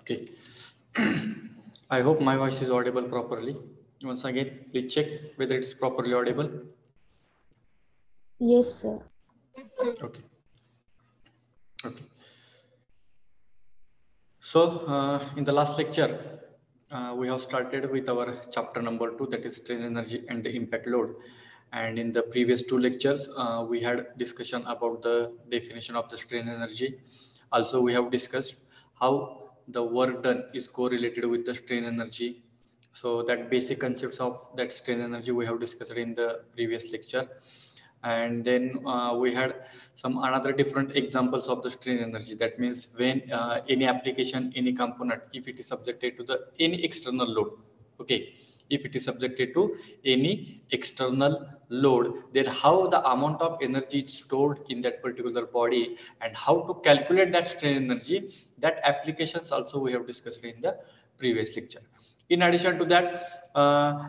Okay. I hope my voice is audible properly. Once again, please check whether it is properly audible. Yes, sir. Okay. Okay. So, in the last lecture, we have started with our chapter number 2, that is strain energy and the impact load. And in the previous two lectures, we had discussion about the definition of the strain energy. Also, we have discussed how the work done is correlated with the strain energy. So that basic concepts of that strain energy we have discussed in the previous lecture. And then we had some another different examples of the strain energy. That means when any application, any component, if it is subjected to the any external load, okay, if it is subjected to any external load, then how the amount of energy is stored in that particular body and how to calculate that strain energy, that applications also we have discussed in the previous lecture. In addition to that,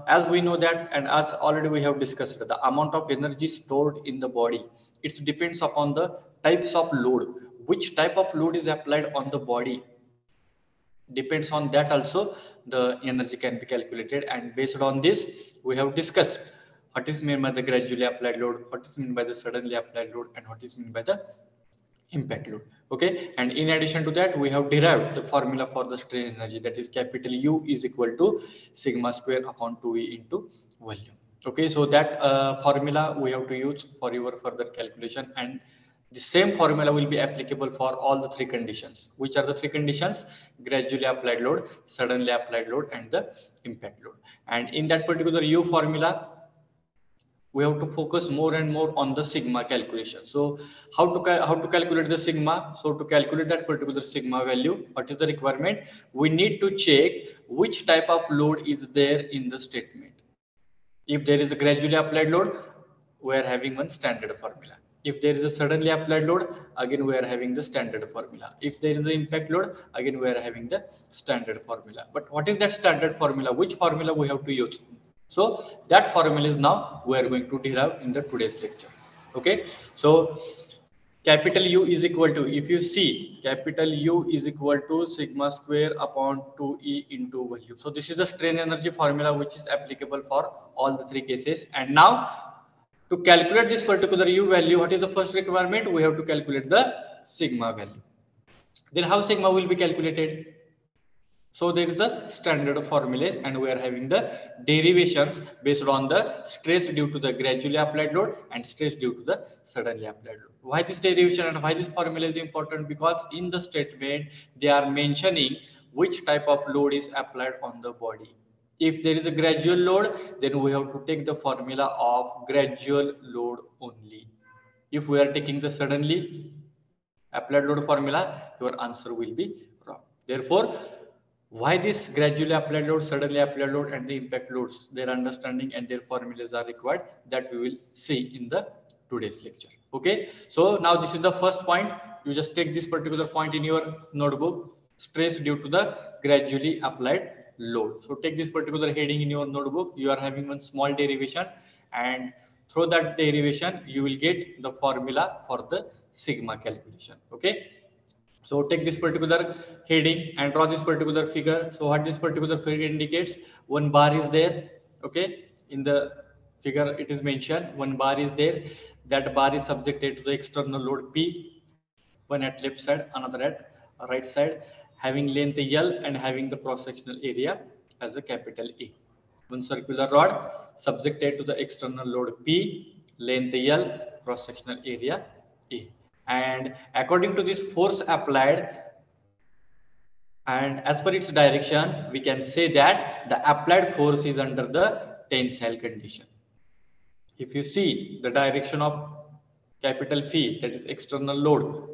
as we know that, and as already we have discussed, the amount of energy stored in the body, it depends upon the types of load. Which type of load is applied on the body depends on that also the energy can be calculated. And based on this, we have discussed what is meant by the gradually applied load, what is meant by the suddenly applied load, and what is meant by the impact load. Okay, and in addition to that, we have derived the formula for the strain energy, that is capital U is equal to sigma square upon 2E into volume. Okay, so that formula we have to use for your further calculation, and the same formula will be applicable for all the three conditions. Which are the three conditions? Gradually applied load, suddenly applied load, and the impact load. And in that particular U formula, we have to focus more and more on the sigma calculation. So how to calculate the sigma? So to calculate that particular sigma value, what is the requirement? We need to check which type of load is there in the statement. If there is a gradually applied load, we are having one standard formula. If there is a suddenly applied load, again we are having the standard formula. If there is an impact load, again we are having the standard formula. But what is that standard formula? Which formula we have to use? So that formula is now we are going to derive in the today's lecture. Okay, so capital U is equal to, if you see, capital U is equal to sigma square upon 2E into volume. So this is the strain energy formula which is applicable for all the three cases. And now to calculate this particular U value, what is the first requirement? We have to calculate the sigma value. Then how sigma will be calculated? So there is a standard formulas, and we are having the derivations based on the stress due to the gradually applied load and stress due to the suddenly applied load. Why this derivation and why this formula is important? Because in the statement they are mentioning which type of load is applied on the body. If there is a gradual load, then we have to take the formula of gradual load only. If we are taking the suddenly applied load formula, your answer will be wrong. Therefore, why this gradually applied load, suddenly applied load, and the impact loads, their understanding and their formulas are required, that we will see in the today's lecture. Okay, so now this is the first point. You just take this particular point in your notebook: stress due to the gradually applied load. So take this particular heading in your notebook. You are having one small derivation, and through that derivation you will get the formula for the sigma calculation. Okay, so take this particular heading and draw this particular figure. So what this particular figure indicates, one bar is there. Okay, in the figure it is mentioned one bar is there. That bar is subjected to the external load P, one at left side, another at right side, having length L and having the cross sectional area as a capital A. One circular rod subjected to the external load P, length L, cross sectional area A. And according to this force applied, and as per its direction, we can say that the applied force is under the tensile condition. If you see the direction of capital Phi, that is external load,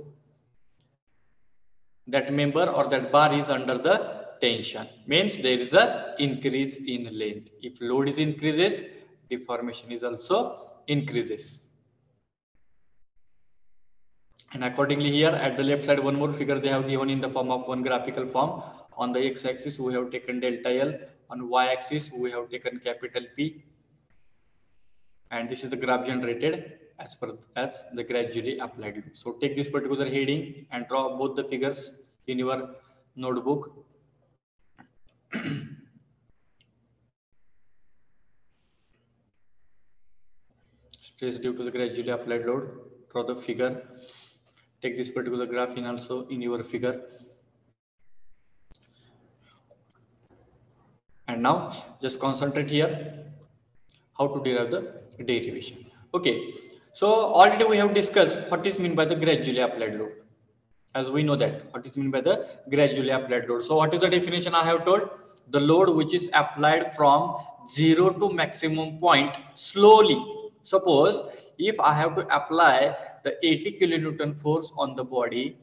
that member or that bar is under the tension, means there is a increase in length. If load is increases, deformation is also increases. And accordingly here at the left side, one more figure they have given in the form of one graphical form. On the x-axis we have taken delta L, on y-axis we have taken capital P, and this is the graph generated as the gradually applied load. So take this particular heading and draw both the figures in your notebook. Stress due to the gradually applied load. Draw the figure. Take this particular graph in also in your figure. And now just concentrate here how to derive the derivation. Okay, so already we have discussed what is meant by the gradually applied load. As we know that what is meant by the gradually applied load. So what is the definition I have told? The load which is applied from 0 to maximum point slowly. Suppose if I have to apply the 80 kilonewton force on the body,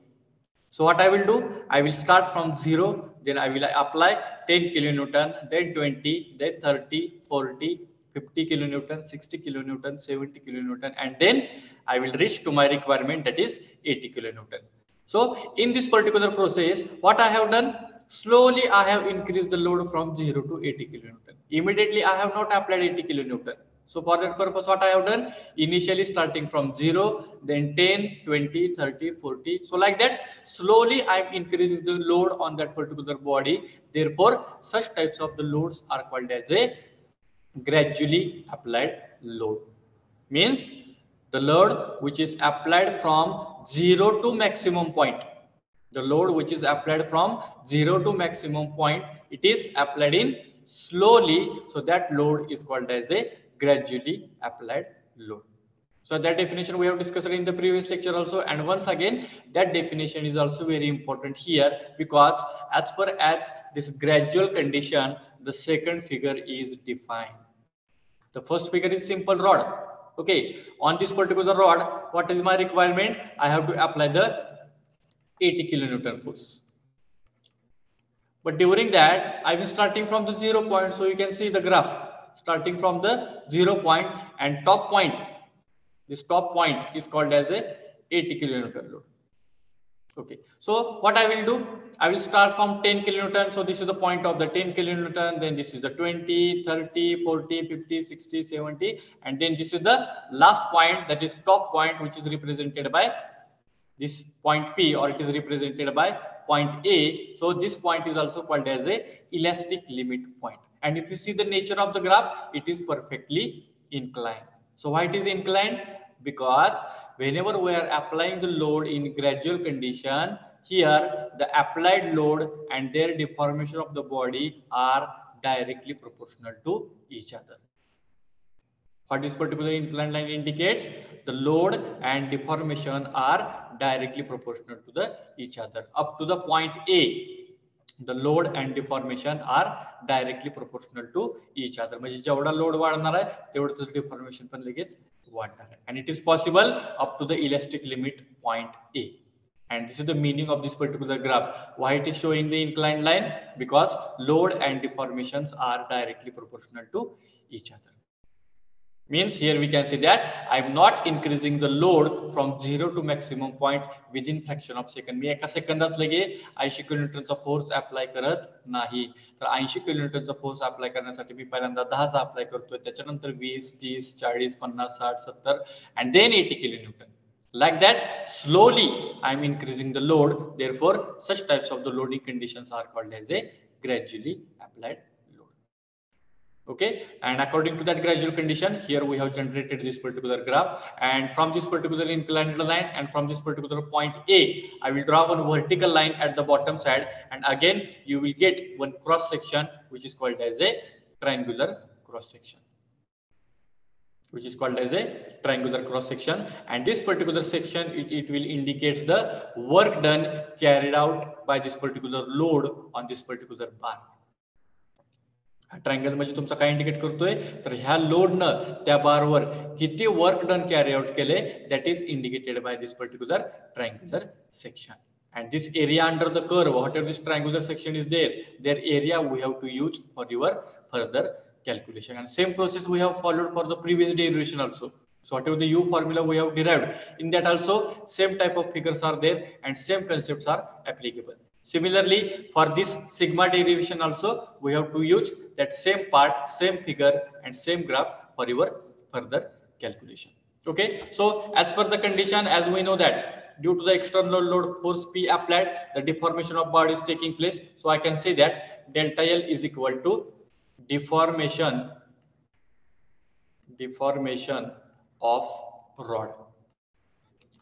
so what I will do, I will start from 0, then I will apply 10 kilonewton, then 20, then 30, 40, 50 kilonewton, 60 kilonewton, 70 kilonewton, and then I will reach to my requirement, that is 80 kilonewton. So in this particular process, what I have done, slowly I have increased the load from 0 to 80 kilonewton. Immediately I have not applied 80 kilonewton. So for that purpose, what I have done, initially starting from 0, then 10, 20, 30, 40. So like that, slowly I am increasing the load on that particular body. Therefore, such types of the loads are called as a gradually applied load. Means the load which is applied from 0 to maximum point. The load which is applied from 0 to maximum point, it is applied in slowly. So that load is called as a gradually applied load. So that definition we have discussed in the previous lecture also, and once again that definition is also very important here, because as per as this gradual condition, the second figure is defined. The first figure is simple rod. Okay, on this particular rod, what is my requirement? I have to apply the 80 kilonewton force. But during that, I am starting from the 0 point. So you can see the graph starting from the 0 point, and top point. This top point is called as a 80 kilonewton load. Okay, so what I will do, I will start from 10 kilonewton. So this is the point of the 10 kilonewton, then this is the 20, 30, 40, 50, 60, 70, and then this is the last point, that is top point, which is represented by this point P, or it is represented by point A. So this point is also called as a elastic limit point. And if you see the nature of the graph, it is perfectly inclined. So why it is inclined? Because whenever we are applying the load in gradual condition, here the applied load and their deformation of the body are directly proportional to each other. What this particular inclined line indicates, the load and deformation are directly proportional to each other. Up to the point A, the load and deformation are directly proportional to each other. म्हणजे जेवढा load वाढणार आहे तेवढंच deformation पण लगेच वाढणार आहे. And it is possible up to the elastic limit point A. And this is the meaning of this particular graph. Why it is showing the inclined line? Because load and deformations are directly proportional to each other. Means here we can see that I am not increasing the load from 0 to maximum point within fraction of second. मी एका सेकंदात लगे 80 किलोन्यूटनचा force apply करत नाही. तर 80 किलोन्यूटनचा force apply करण्यासाठी मी पहिल्यांदा 10 चा apply करतोय, त्याच्यानंतर 20, 30, 40, 50, 60, 70 and then 80 kilonewton. Like that, slowly I am increasing the load. Therefore, such types of the loading conditions are called as a gradually applied. Okay, and according to that gradual condition, here we have generated this particular graph, and from this particular inclined line and from this particular point A, I will draw one vertical line at the bottom side, and again you will get one cross section which is called as a triangular cross section. Which is called as a triangular cross section, and this particular section it will indicate the work done carried out by this particular load on this particular bar. Triangle म्हणजे तुमचा काय indicate करतोय, तर ह्या लोडनं त्या बारवर किती work done carry out केले, that is indicated by this particular triangular section. And this area under the curve, whatever this triangular section is there, their area we have to use for your further calculation. And same process we have followed for the previous derivation also. So whatever the U formula we have derived, in that also same type of figures are there and same concepts are applicable. Similarly, for this sigma derivation also, we have to use that same part, same figure and same graph for your further calculation. Okay, so as per the condition, as we know that due to the external load force P applied, the deformation of body is taking place. So I can say that delta L is equal to deformation of rod.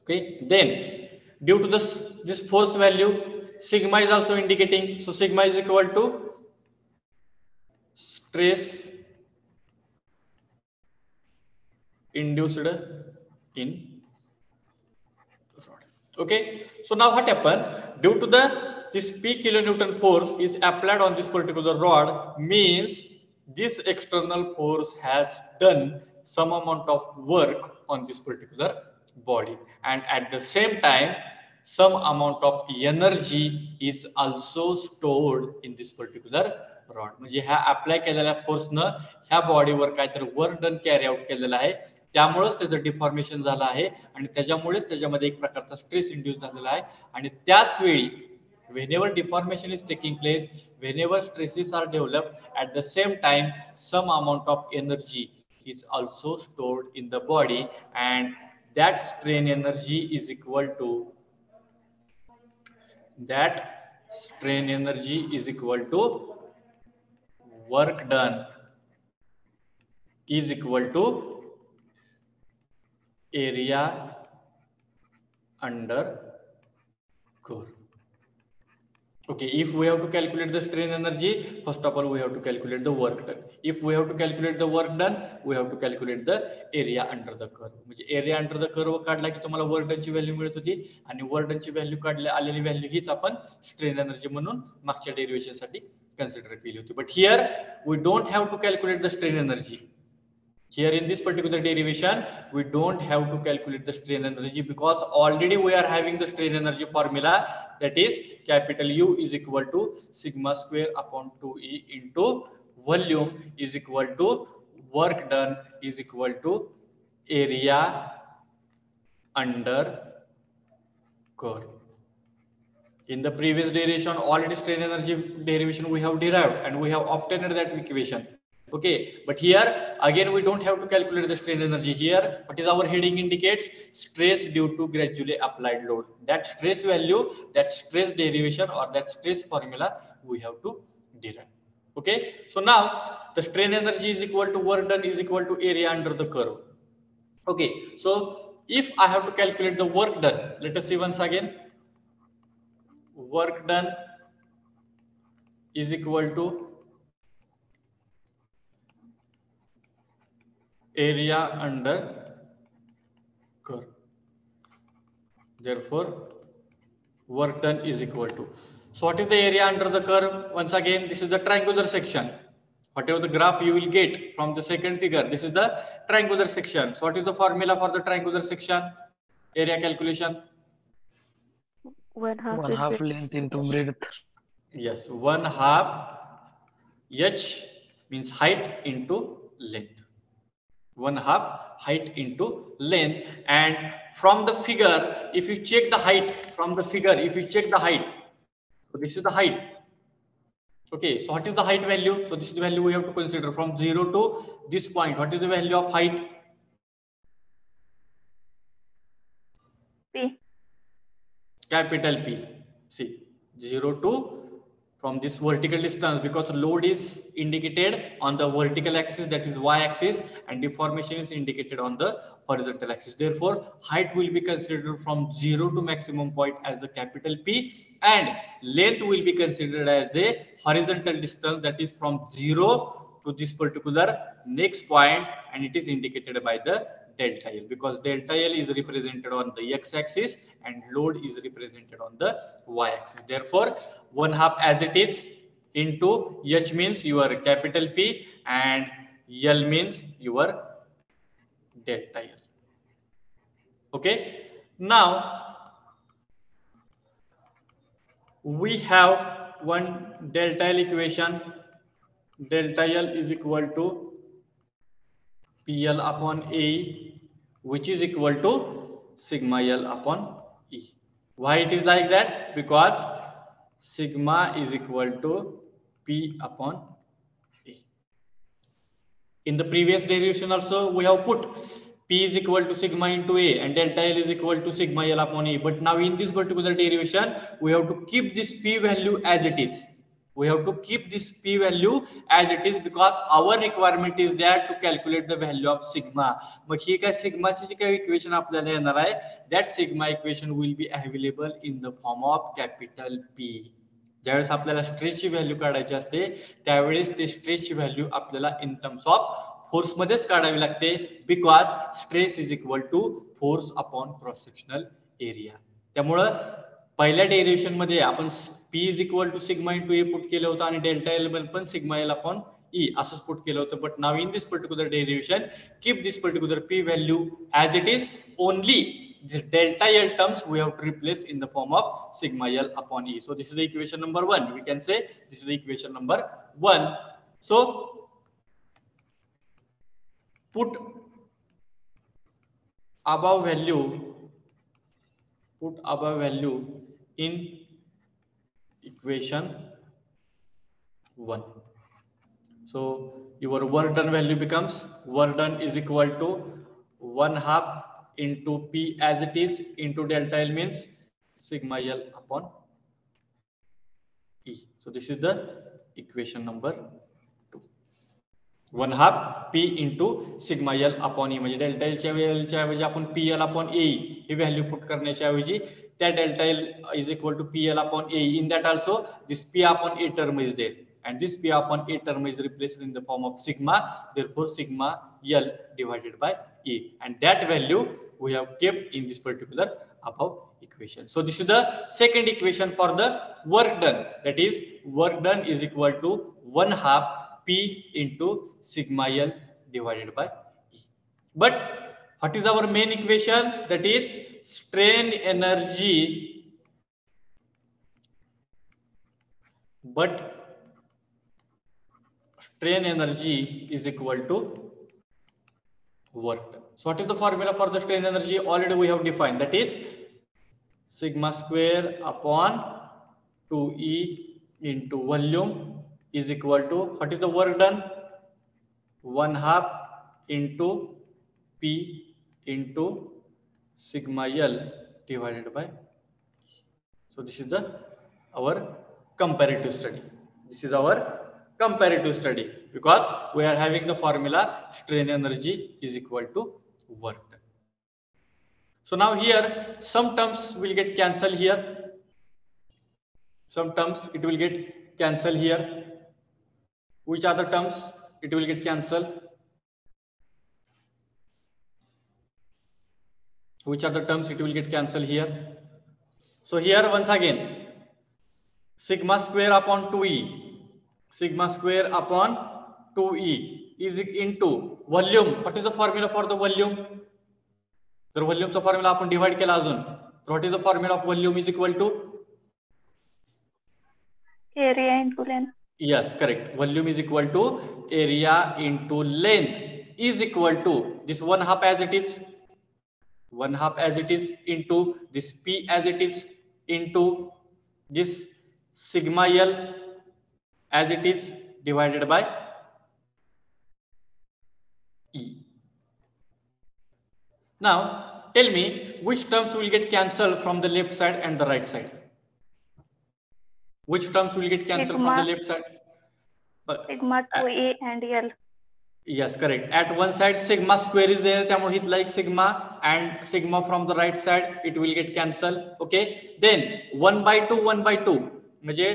Okay, then due to this force value, sigma is also indicating. So sigma is equal to stress induced in rod. Okay, so now what happened? Due to this P kilonewton force is applied on this particular rod, means this external force has done some amount of work on this particular body, and at the same time some amount of energy is also stored in this particular rod. म्हणजे ह्या apply केलेल्या फोर्सनं ह्या बॉडीवर काहीतरी work done carry out केलेलं आहे, त्यामुळेच त्याचं deformation झालं आहे आणि त्याच्यामुळेच त्याच्यामध्ये एक प्रकारचा स्ट्रेस इंड्यूस झालेला आहे. आणि त्याच वेळी whenever deformation is taking place, whenever stresses are developed, at the same time some amount of energy is also stored in the body, and that strain energy is equal to work done is equal to area under curve. Okay, if we have to calculate the strain energy, first of all we have to calculate the work done. If we have to calculate the work done, we have to calculate the area under the curve. म्हणजे area under the curve काढला की तुम्हाला work done ची value मिळत होती, आणि work done ची value काढल्या आलेली व्हॅल्यू हीच आपण स्ट्रेन एनर्जी म्हणून मागच्या डेरिवेशन साठी कन्सिडर केली होती. But here we don't have to calculate the strain energy. Here in this particular derivation, we don't have to calculate the strain energy, because already we are having the strain energy formula, that is capital U is equal to sigma square upon 2E into volume is equal to work done is equal to area under curve. In the previous derivation, already strain energy derivation we have derived and we have obtained that equation. Okay, but here again we don't have to calculate the strain energy. Here what is our heading indicates? Stress due to gradually applied load. That stress value, that stress derivation or that stress formula we have to derive. Okay, so now the strain energy is equal to work done is equal to area under the curve. Okay, so if I have to calculate the work done, let us see once again. Work done is equal to area under curve. Therefore work done is equal to, so what is the area under the curve? Once again, this is the triangular section. Whatever the graph you will get from the second figure, this is the triangular section. So what is the formula for the triangular section area calculation? One half length into breadth. Yes, 1/2 h means height into length. 1/2 height into length. And from the figure, if you check the height from the figure, if you check the height, so this is the height. Okay, so what is the height value? So this is the value we have to consider from 0 to this point. What is the value of height? P. Capital P. See, 0 to from this vertical distance, because load is indicated on the vertical axis, that is y axis, and deformation is indicated on the horizontal axis. Therefore height will be considered from 0 to maximum point as a capital P, and length will be considered as a horizontal distance, that is from 0 to this particular next point, and it is indicated by the delta L, because delta L is represented on the x-axis and load is represented on the y-axis. Therefore 1/2 as it is into h means your capital P and L means your delta L. Okay, now we have one delta L equation. Delta L is equal to PL upon A, which is equal to sigma L upon E. Why it is like that? Because sigma is equal to P upon A. In the previous derivation also we have put P is equal to sigma into A and delta L is equal to sigma L upon A. But now in this particular derivation, we have to keep this P value as it is. We have to keep this P value as it is because our requirement is there to calculate the value of sigma. But here काय sigma ची जी काही equation आपल्याला येणार आहे, that sigma equation will be available in the form of capital P. ज्यावेळेस आपल्याला स्ट्रेसची value काढायची असते त्यावेळेस ते स्ट्रेसची व्हॅल्यू आपल्याला इन टर्म्स ऑफ फोर्स मध्येच काढावी लागते because stress is equal to force upon cross sectional area. त्यामुळं पहिल्या डेरिव्हेशन मध्ये आपण P is equal to sigma into A put केलं होतं आणि डेल्टा एल पण सिग्मा एल अपॉन ई असंच पुट केलं होतं. But now in this particular derivation keep this particular P value as it is. Only this delta L terms we have to replace in the form of sigma L upon E. So this is the equation number 1. We can say this is the equation number 1. So put above value in equation 1. So your work done value becomes work done is equal to 1/2 into P as it is into delta L means sigma L upon E. So this is the equation number 2. 1/2 P into sigma L upon E म्हणजे delta L च्या ऐवजी आपण PL upon AE ही value put करण्याच्या ऐवजी त्या delta L is equal to PL upon AE. In that also this P upon A term is there and this P upon A term is replaced in the form of sigma. Therefore sigma L divided by E and that value we have kept in this particular above equation. So this is the second equation for the work done, that is work done is equal to 1/2 P into sigma L divided by E. But what is our main equation? That is strain energy, but strain energy is equal to work done. So what is the formula for the strain energy? Already we have defined, that is sigma square upon 2E into volume is equal to, what is the work done? 1/2 into P into sigma L divided by. So this is our comparative study. This is our comparative study because we are having the formula strain energy is equal to work done. So now here some terms will get cancelled here. Some terms it will get cancelled here. Which other terms it will get cancelled? Which other terms it will get cancelled here? So here once again sigma square upon 2E. Sigma square upon 2E is into volume. What is the formula for the volume? तर व्हॉल्यूमचा formula आपण divide केला अजून. तर what is the formula of volume is equal to area into length. Yes, correct. Volume is equal to area into length is equal to this 1/2 as it is, 1/2 as it is into this P as it is into this sigma L as it is divided by E. Now tell me which terms will get cancelled from the left side and the right side. Which terms will get cancelled from the left side? Sigma 2A and L. Yes, correct. At one side sigma square is there, त्यामुळे it's like sigma, and sigma from the right side it will get cancelled. Okay, then 1/2 1/2 म्हणजे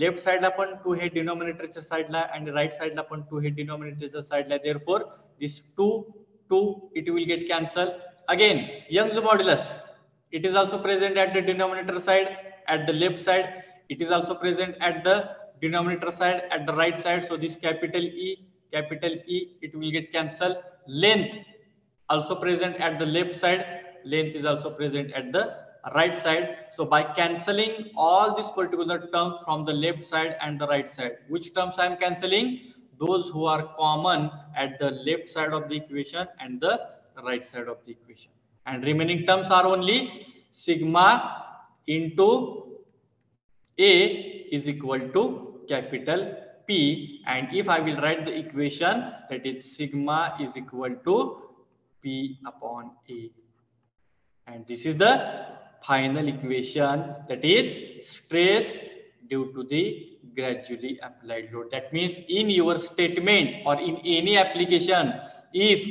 left साइडला पण 2 हे डिनॉमिनेटरच्या साइडला आणि right साइडला पण 2 हे डिनॉमिनेटरच्या साइडला. Therefore this 2 it will get cancelled. Again Young's modulus it is also present at the denominator side at the left side, it is also present at the denominator side at the right side. So this capital E it will get cancelled. Length also present at the left side, length is also present at the right side. So by cancelling all these particular terms from the left side and the right side, which terms I am cancelling? Those who are common at the left side of the equation and the right side of the equation, and remaining terms are only sigma into A is equal to capital P, and if I will write the equation, that is sigma is equal to P P upon A. And this is the final equation, that is stress due to the gradually applied load. That means in your statement or in any application, if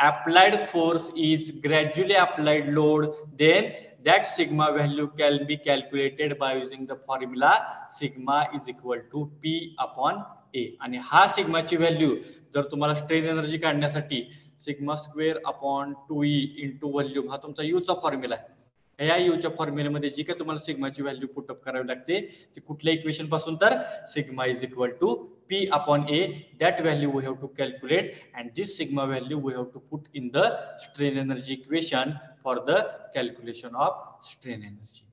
applied force is gradually applied load, then that sigma value can be calculated by using the formula sigma is equal to P upon A. आणि हा सिग्माची value जर तुम्हाला strain energy काढण्यासाठी sigma square upon 2E into volume हा तुमचा यूचा formula आहे. या यूच्या फॉर्म्युल्यामध्ये जी काय तुम्हाला सिग्माची व्हॅल्यू पुटअप करावी लागते ती कुठल्या इक्वेशन पासून, तर sigma is equal to P upon A. That value we have to calculate, and this sigma value we have to put in the strain energy equation for the calculation of strain energy.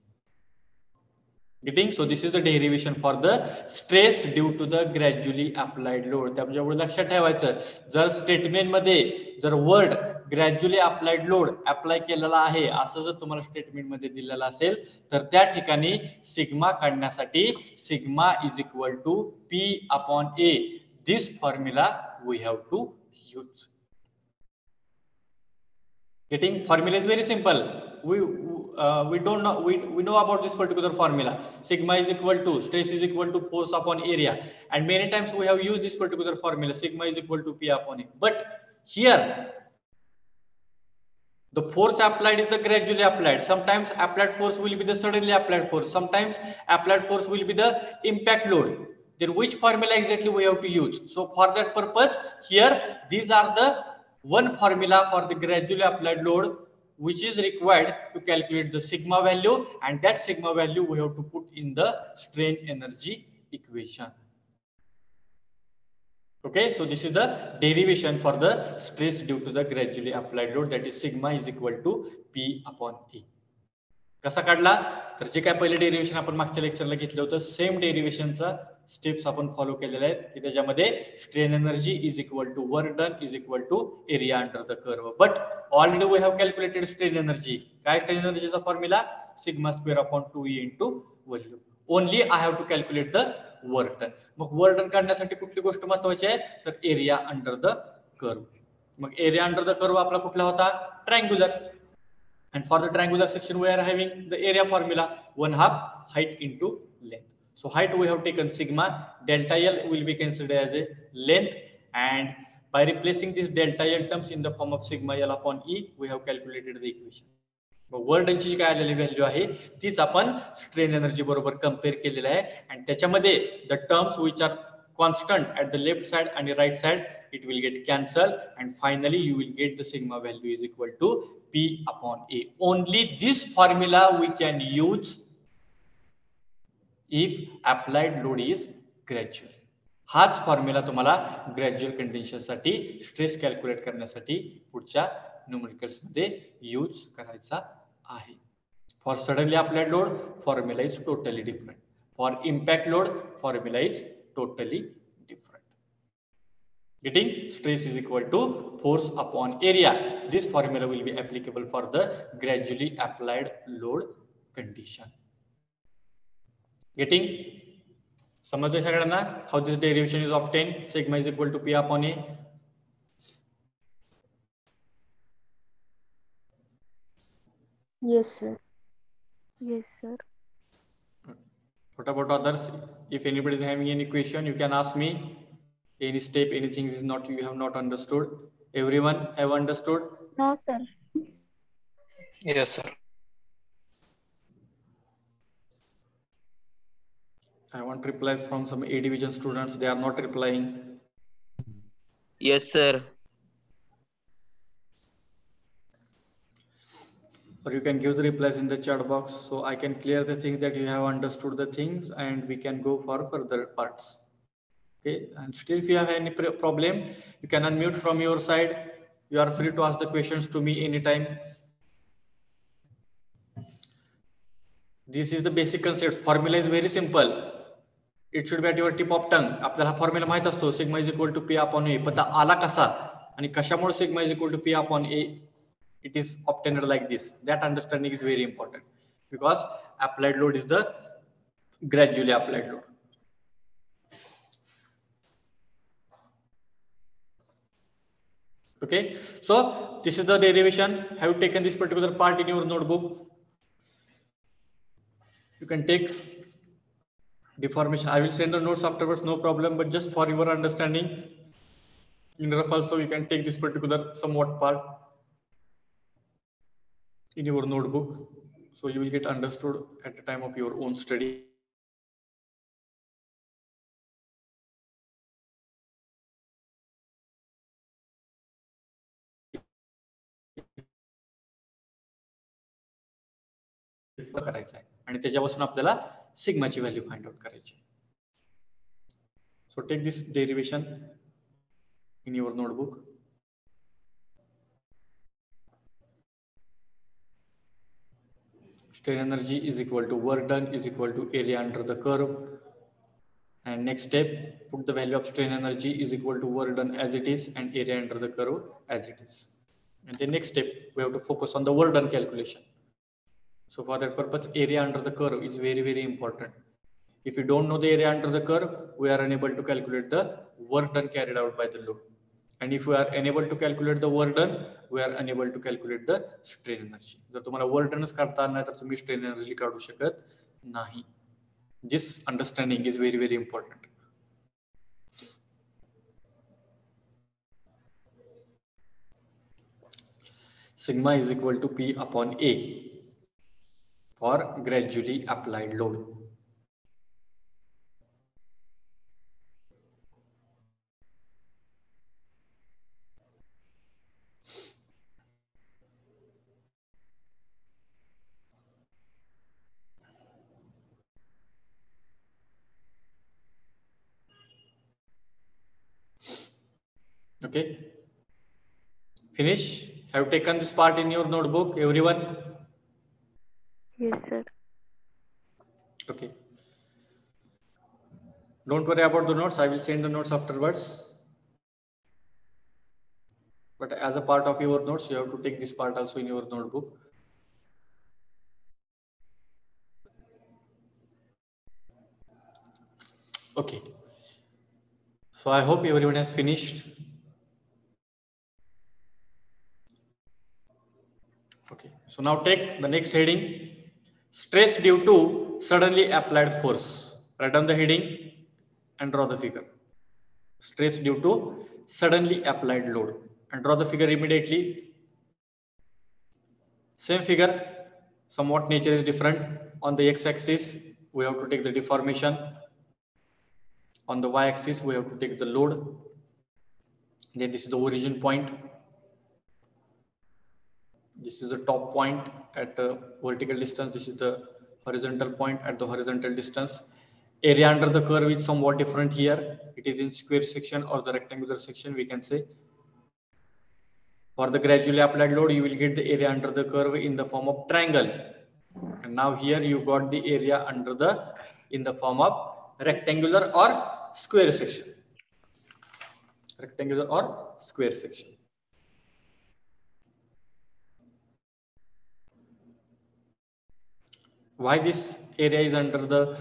Getting? So this is the derivation for the stress due to the gradually applied load. त्यामुळे लक्षात ठेवायचं, जर statement मध्ये जर word gradually applied load apply केलेला आहे असं जर तुम्हाला स्टेटमेंट मध्ये दिलेलं असेल तर त्या ठिकाणी सिग्मा काढण्यासाठी sigma is equal to P upon A. This formula we have to use. Getting? Formula is very simple. We don't know, we know about this particular formula. Sigma is equal to stress is equal to force upon area, and many times we have used this particular formula. Sigma is equal to P upon A. But here the force applied is the gradually applied. Sometimes applied force will be the suddenly applied force. Sometimes applied force will be the impact load. Then which formula exactly we have to use? So for that purpose, here these are the one formula for the gradually applied load which is required to calculate the sigma value, and that sigma value we have to put in the strain energy equation. Okay, so this is the derivation for the stress due to the gradually applied load, that is sigma is equal to P upon A. कसा काढला तर जे काय पहिले derivation आपण मागच्या लेक्चरला घेतलं होतं सेम डेरिव्हेशनचा स्टेप्स आपण फॉलो केलेले आहेत की त्याच्यामध्ये strain energy is equal to work done is equal to area under the curve. But already we have calculated strain energy. काय स्ट्रेन एनर्जीचा formula sigma square upon 2E into volume. Only I have to calculate the work done. मग work done काढण्यासाठी कुठली गोष्ट महत्वाची आहे तर area under the curve. मग एरिया अंडर द कर्व आपला कुठला होता triangular. And for the triangular section we are having the area formula 1/2 height into length. So height we have taken sigma, delta L will be considered as a length, and by replacing this delta L terms in the form of sigma L upon E we have calculated the equation. Work done ची काय आलेली value आहे तीच आपण strain energy बरोबर compare केलेलं आहे, आणि त्याच्यामध्ये the terms which are constant at the left side and the right side it will get cancelled, and finally you will get the sigma value is equal to P upon A. Only this formula we can use if applied load is gradual. हाच formula तुम्हाला gradual condition साठी stress calculate करण्यासाठी पुढच्या numericals मध्ये use करायचा आहे. For suddenly applied load formula is totally different. For impact load formula is totally different. Getting? Stress is equal to force upon area. This formula will be applicable for the gradually applied load condition. Getting? समजले सगळ्यांना how this derivation is obtained? Sigma is equal to P upon A. Yes sir. Yes, sir. What about others? If anybody is having any question, you can ask me. Any step, anything is not you have not understood. Everyone have understood? No, sir. Yes, sir. I want replies from some A division students. They are not replying. Yes, sir. Or you can give the replies in the chat box so I can clear the things that you have understood the things and we can go for further parts. Okay, and still if you have any problem you can unmute from your side. You are free to ask the questions to me anytime. This is the basic concept. Formula is very simple. It should be at your tip of tongue. आपल्याला formula माहित असतो sigma is equal to P upon A, पण आला कसा आणि कशामुळे sigma is equal to P upon A it is obtained like this. That understanding is very important because applied load is the gradually applied load. Okay, so this is the derivation. Have you taken this particular part in your notebook? You can take deformation. I will send the notes afterwards, no problem, but just for your understanding, in rough also you can take this particular somewhat part in your notebook, so you will get understood at the time of your own study. करायचा आहे आणि त्याच्यापासून आपल्याला सिग्माची value find out करायची. So take this derivation in your notebook. Strain energy is equal to work done is equal to area under the curve. And next step, put the value of strain energy is equal to work done as it is and area under the curve as it is. And the next step, we have to focus on the work done calculation. So for that purpose, area under the curve is very, very important. If you don't know the area under the curve, we are unable to calculate the work done carried out by the load. And if we are unable to calculate the work done, we are unable to calculate the strain energy. जर तुम्हाला work done काढता आला नाही तर तुम्ही strain energy काढू शकत नाही. This understanding is very, very important. Sigma is equal to P upon A for gradually applied load. Okay, finish. Have taken this part in your notebook, everyone? Yes, sir. Okay, don't worry about the notes, I will send the notes afterwards, but as a part of your notes you have to take this part also in your notebook. Okay, so I hope everyone has finished. Okay, so now take the next heading, stress due to suddenly applied force. Write down the heading and draw the figure. Stress due to suddenly applied load, and draw the figure immediately. Same figure, somewhat nature is different. On the x-axis we have to take the deformation, on the y-axis we have to take the load. Then this is the origin point, this is the top point at vertical distance, this is the horizontal point at the horizontal distance. Area under the curve is somewhat different here, it is in square section or the rectangular section we can say. For the gradually applied load you will get the area under the curve in the form of triangle, and now here you got the area under the in the form of rectangular or square section. Rectangular or square section. Why this area is under the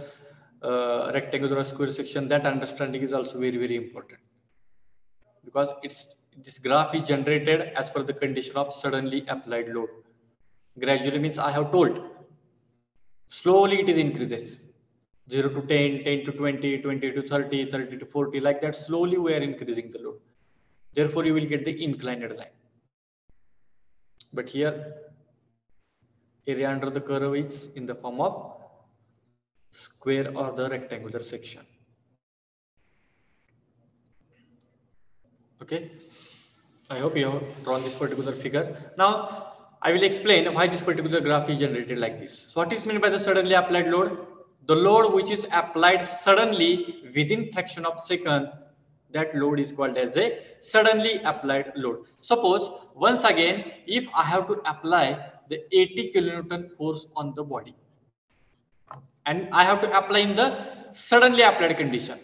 rectangular or square section, that understanding is also very, very important, because this graph is generated as per the condition of suddenly applied load. Gradually means I have told slowly it is increases, 0 to 10, 10 to 20, 20 to 30, 30 to 40, like that slowly we are increasing the load. Therefore you will get the inclined line. But here area under the curve is in the form of square or the rectangular section. Okay, I hope you have drawn this particular figure. Now I will explain why this particular graph is generated like this. So what is meant by the suddenly applied load? The load which is applied suddenly within fraction of second, that load is called as a suddenly applied load. Suppose once again, if I have to apply the 80 kilonewton force on the body, and I have to apply in the suddenly applied condition,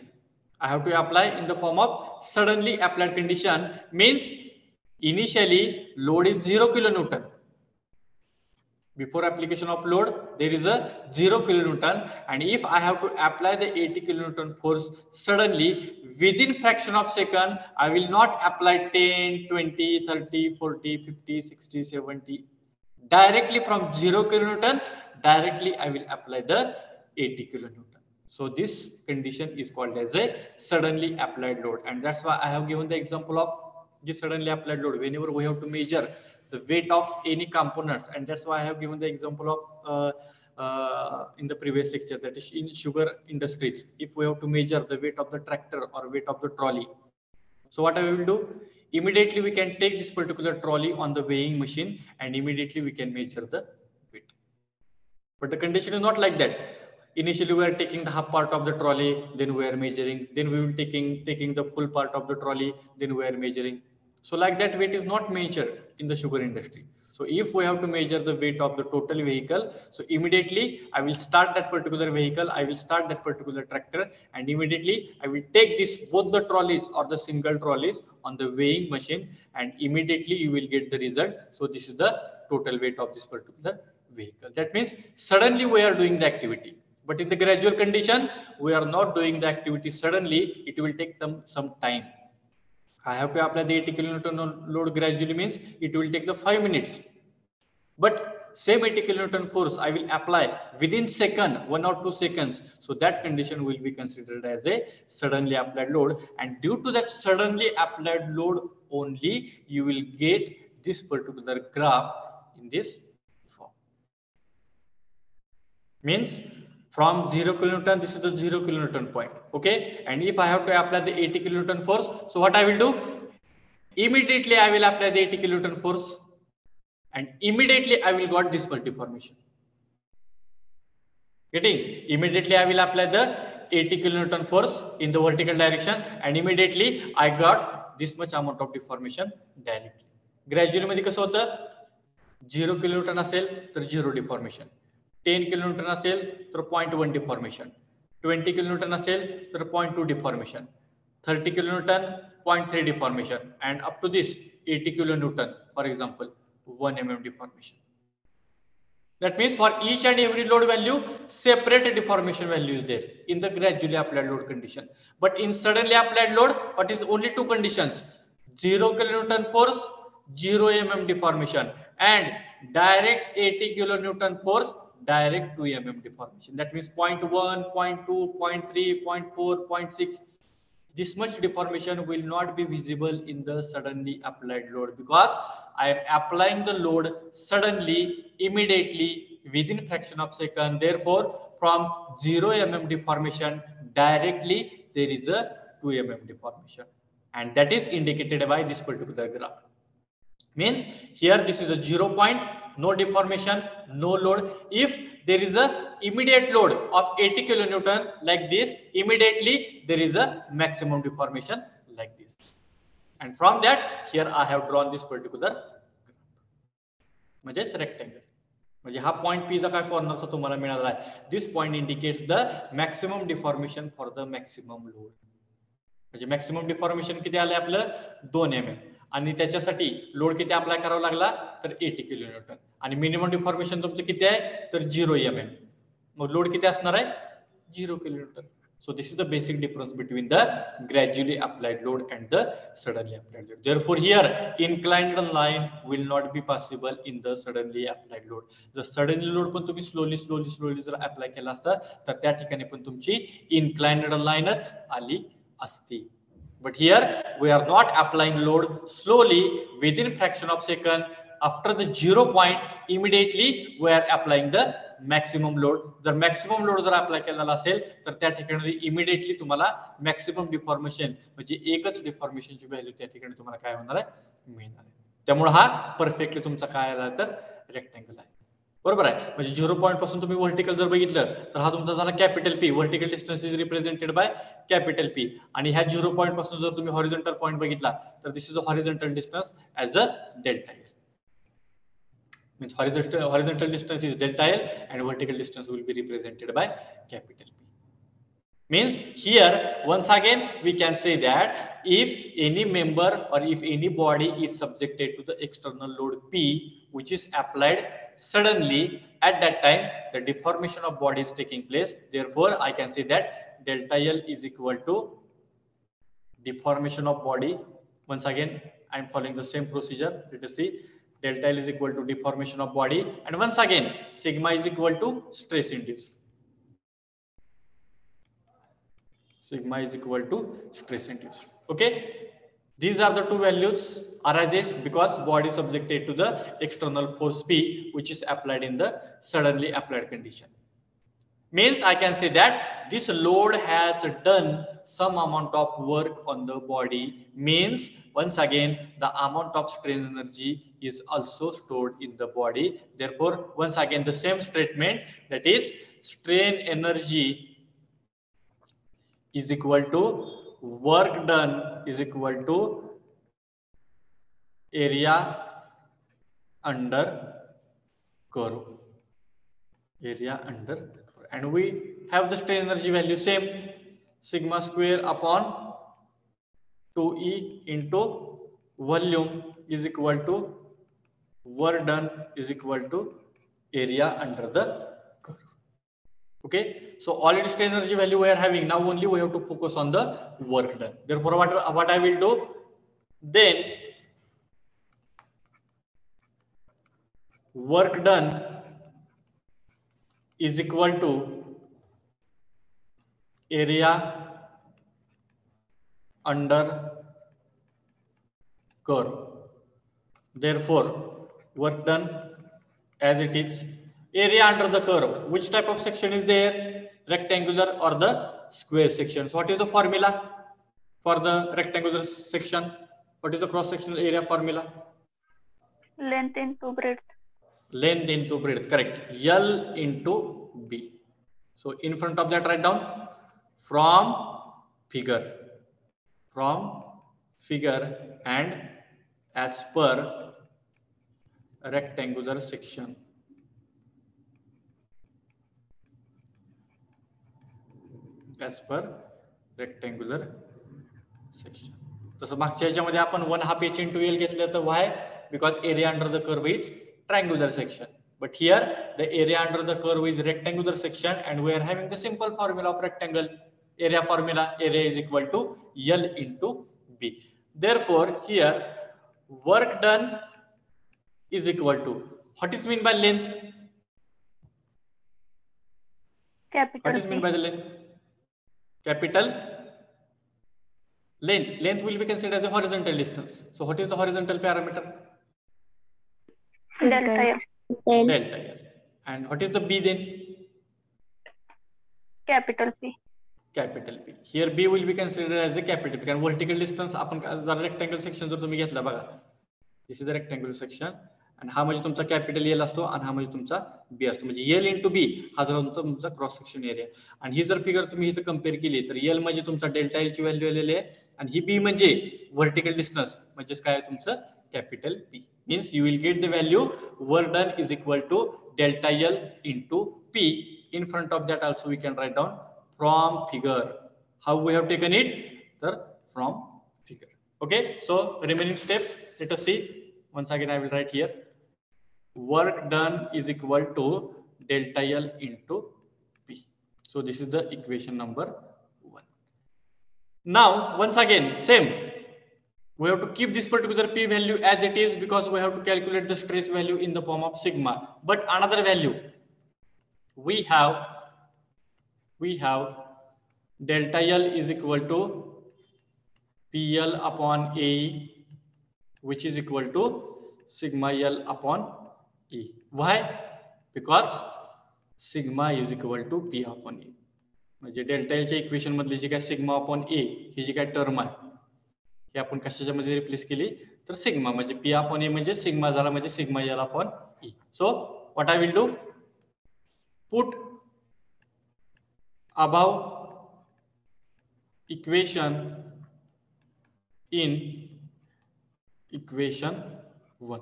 I have to apply in the form of suddenly applied condition, means initially load is 0 kilonewton. Before application of load, there is a 0 kilonewton, and if I have to apply the 80 kilonewton force suddenly within fraction of second, I will not apply 10, 20, 30, 40, 50, 60, 70 directly from 0 kilonewton. Directly I will apply the 80 kilonewton. So this condition is called as a suddenly applied load, and that's why I have given the example of the suddenly applied load whenever we have to measure the weight of any components, and that's why I have given the example of in the previous lecture, that is in sugar industries. If we have to measure the weight of the tractor or weight of the trolley, so what I will do, immediately we can take this particular trolley on the weighing machine and immediately we can measure the weight. But the condition is not like that. Initially we are taking the half part of the trolley, then we are measuring, then we will taking the full part of the trolley, then we are measuring. So like that, weight is not measured in the sugar industry. So if we have to measure the weight of the total vehicle, so immediately I will start that particular vehicle, I will start that particular tractor, and immediately I will take this both the trolleys or the single trolleys on the weighing machine, and immediately you will get the result. So this is the total weight of this particular vehicle. That means suddenly we are doing the activity, but in the gradual condition we are not doing the activity suddenly. It will take them some time. I have to apply the 80 kilonewton load gradually, means it will take the 5 minutes. But same 80 kilonewton force I will apply within second, 1 or 2 seconds. So that condition will be considered as a suddenly applied load. And due to that suddenly applied load only, you will get this particular graph in this form. Means from 0 kilonewton, this is the 0 kilonewton point. Okay. And if I have to apply the 80 kilonewton force, so what I will do? Immediately I will apply the 80 kilonewton force, and immediately I will got this deformation. Getting? Immediately I will apply the 80 kilonewton force in the vertical direction, and immediately I got this much amount of deformation directly. Gradually मध्ये कसं होतं? 0 kilonewton असेल तर 0 deformation, 10 kilonewton असेल तर 0.1 deformation, 20 kilonewton असेल तर 0.2 deformation, 30 kilonewton 0.3 deformation, and up to this 80 kilonewton, for example, 1 mm deformation. That means for each and every load value, separate deformation value is there in the gradually applied load condition. But in suddenly applied load, what is only two conditions? 0 kilonewton force, 0 mm deformation, and direct 80 kilonewton force, direct 2 mm deformation. That means 0.1, 0.2, 0.3, 0.4, 0.6. This much deformation will not be visible in the suddenly applied load, because I am applying the load suddenly, immediately, within fraction of second. Therefore, from 0 mm deformation directly there is a 2 mm deformation, and that is indicated by this particular graph. Means here this is a 0 point, no deformation, no load. If there is a immediate load of 80 kilonewton like this, immediately there is a maximum deformation like this. And from that, here I have drawn this particular म्हणजे rectangle. म्हणजे हा point P चा काय कॉर्नरचा तुम्हाला मिळाला आहे. This point indicates the maximum deformation for the maximum load. म्हणजे maximum deformation किती आले आपलं 2 mm, आणि त्याच्यासाठी लोड किती अप्लाय करावा लागला तर 80 किलोन्यूटन, आणि मिनिमम डिफॉर्मेशन तुमचं किती आहे तर 0 mm. मग लोड किती असणार आहे 0 kilonewton. So this is the basic difference between the gradually applied load and the suddenly applied load. Therefore here inclined line will not be possible in the suddenly applied load. The suddenly load पण तुम्ही slowly जर apply केला असता तर त्या ठिकाणी पण तुमची inclined line च आली असती. But here we are not applying load slowly within fraction of second. After the 0 point, immediately we are applying the maximum load. जर maximum load जर अप्लाय केलेला असेल तर त्या ठिकाणी इमिडिएटली तुम्हाला मॅक्सिमम डिफॉर्मेशन म्हणजे एकच डिफॉर्मेशनची व्हॅल्यू त्या ठिकाणी तुम्हाला काय होणार आहे मिळणार आहे. त्यामुळे हा परफेक्टली तुमचा काय आला तर रेक्टँगल आहे. बरोबर आहे. म्हणजे 0 पॉइंट पासून तुम्ही व्हर्टिकल जर बघितलं तर हा तुमचा झाला capital P. Vertical distance is represented by capital P. आणि ह्या 0 पॉइंट पासून जर तुम्ही हॉरिझॉन्टल पॉइंट बघितला तर this is a horizontal distance as a delta L. Means horizontal distance is delta L and vertical distance will be represented by capital P. Means here once again we can say that if any member or if any body is subjected to the external load P which is applied suddenly at that time the deformation of body is taking place. Therefore, I can say that delta L is equal to deformation of body. Once again, I am following the same procedure. Let us see. Delta L is equal to deformation of body, and once again sigma is equal to stress induced. Sigma is equal to stress induced. Okay, these are the two values arises because body is subjected to the external force P, which is applied in the suddenly applied condition. Means I can say that this load has done some amount of work on the body. Means once again the amount of strain energy is also stored in the body. Therefore, once again the same statement, that is strain energy is equal to work done is equal to area under curve. Area under curve. And we have the strain energy value same, sigma square upon 2E into volume is equal to work done is equal to area under the curve. Okay, so already strain energy value we are having. Now only we have to focus on the work done. Therefore, what I will do then, work done is equal to area under curve. Therefore, work done as it is area under the curve. Which type of section is there? Rectangular or the square section. So what is the formula for the rectangular section? What is the cross sectional area formula? Length into breadth. Length into breadth, correct. L into B. So in front of that, write down from figure and as per rectangular section. As per rectangular section. तसं मागच्या ह्याच्यामध्ये आपण 1/2 h into L घेतलं तर why? Because area under the curve is triangular section. But here the area under the curve is rectangular section, and we are having the simple formula of rectangle. Area formula, area is equal to L into B. Therefore, here work done is equal to, what is mean by length? Capital What is mean P. by the length? Capital length. Length will be considered as a horizontal distance. So what is the horizontal parameter? Delta L. Delta L. And what is the B then? Capital P. Capital P. Here B will be considered as a capital P. And vertical distance आपण जर rectangle section जर तुम्ही घेतला बघा, this is the rectangle section, आणि हा म्हणजे तुमचा कॅपिटल L असतो आणि हा म्हणजे तुमचा B असतो. म्हणजे L into B हा जो तुमचा क्रॉस सेक्शन एरिया. आणि ही जर फिगर तुम्ही इथे कंपेअर केली तर L म्हणजे तुमचा डेल्टा L ची व्हॅल्यू आलेली आहे, आणि ही B म्हणजे व्हर्टिकल डिस्टन्स म्हणजेच काय तुमचं capital P. Means you will get the value work done is equal to delta L into P. In front of that also we can write down from figure. How we have taken it? From figure. Okay, so remaining step, let us see. Once again I will write here, work done is equal to delta L into P. So this is the equation number 1. Now once again same, we have to keep this particular P value as it is because we have to calculate the stress value in the form of sigma. But another value we have delta L is equal to PL upon AE, which is equal to sigma L upon E. Why? Because sigma is equal to P upon E. म्हणजे delta L च्या equation मधली जी काय sigma upon ए ही जी काय term आहे हे आपण कशाच्या मध्ये replace केली तर सिग्मा, म्हणजे पी अपॉन ए म्हणजे सिग्मा झाला, म्हणजे sigma L upon E. So what I will do, put above equation in equation 1.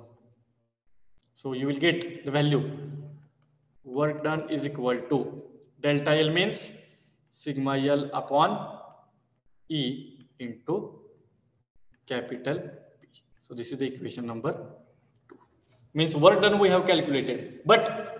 So you will get the value work done is equal to delta L means sigma L upon E into capital P. So this is the equation number 2. means work done we have calculated, but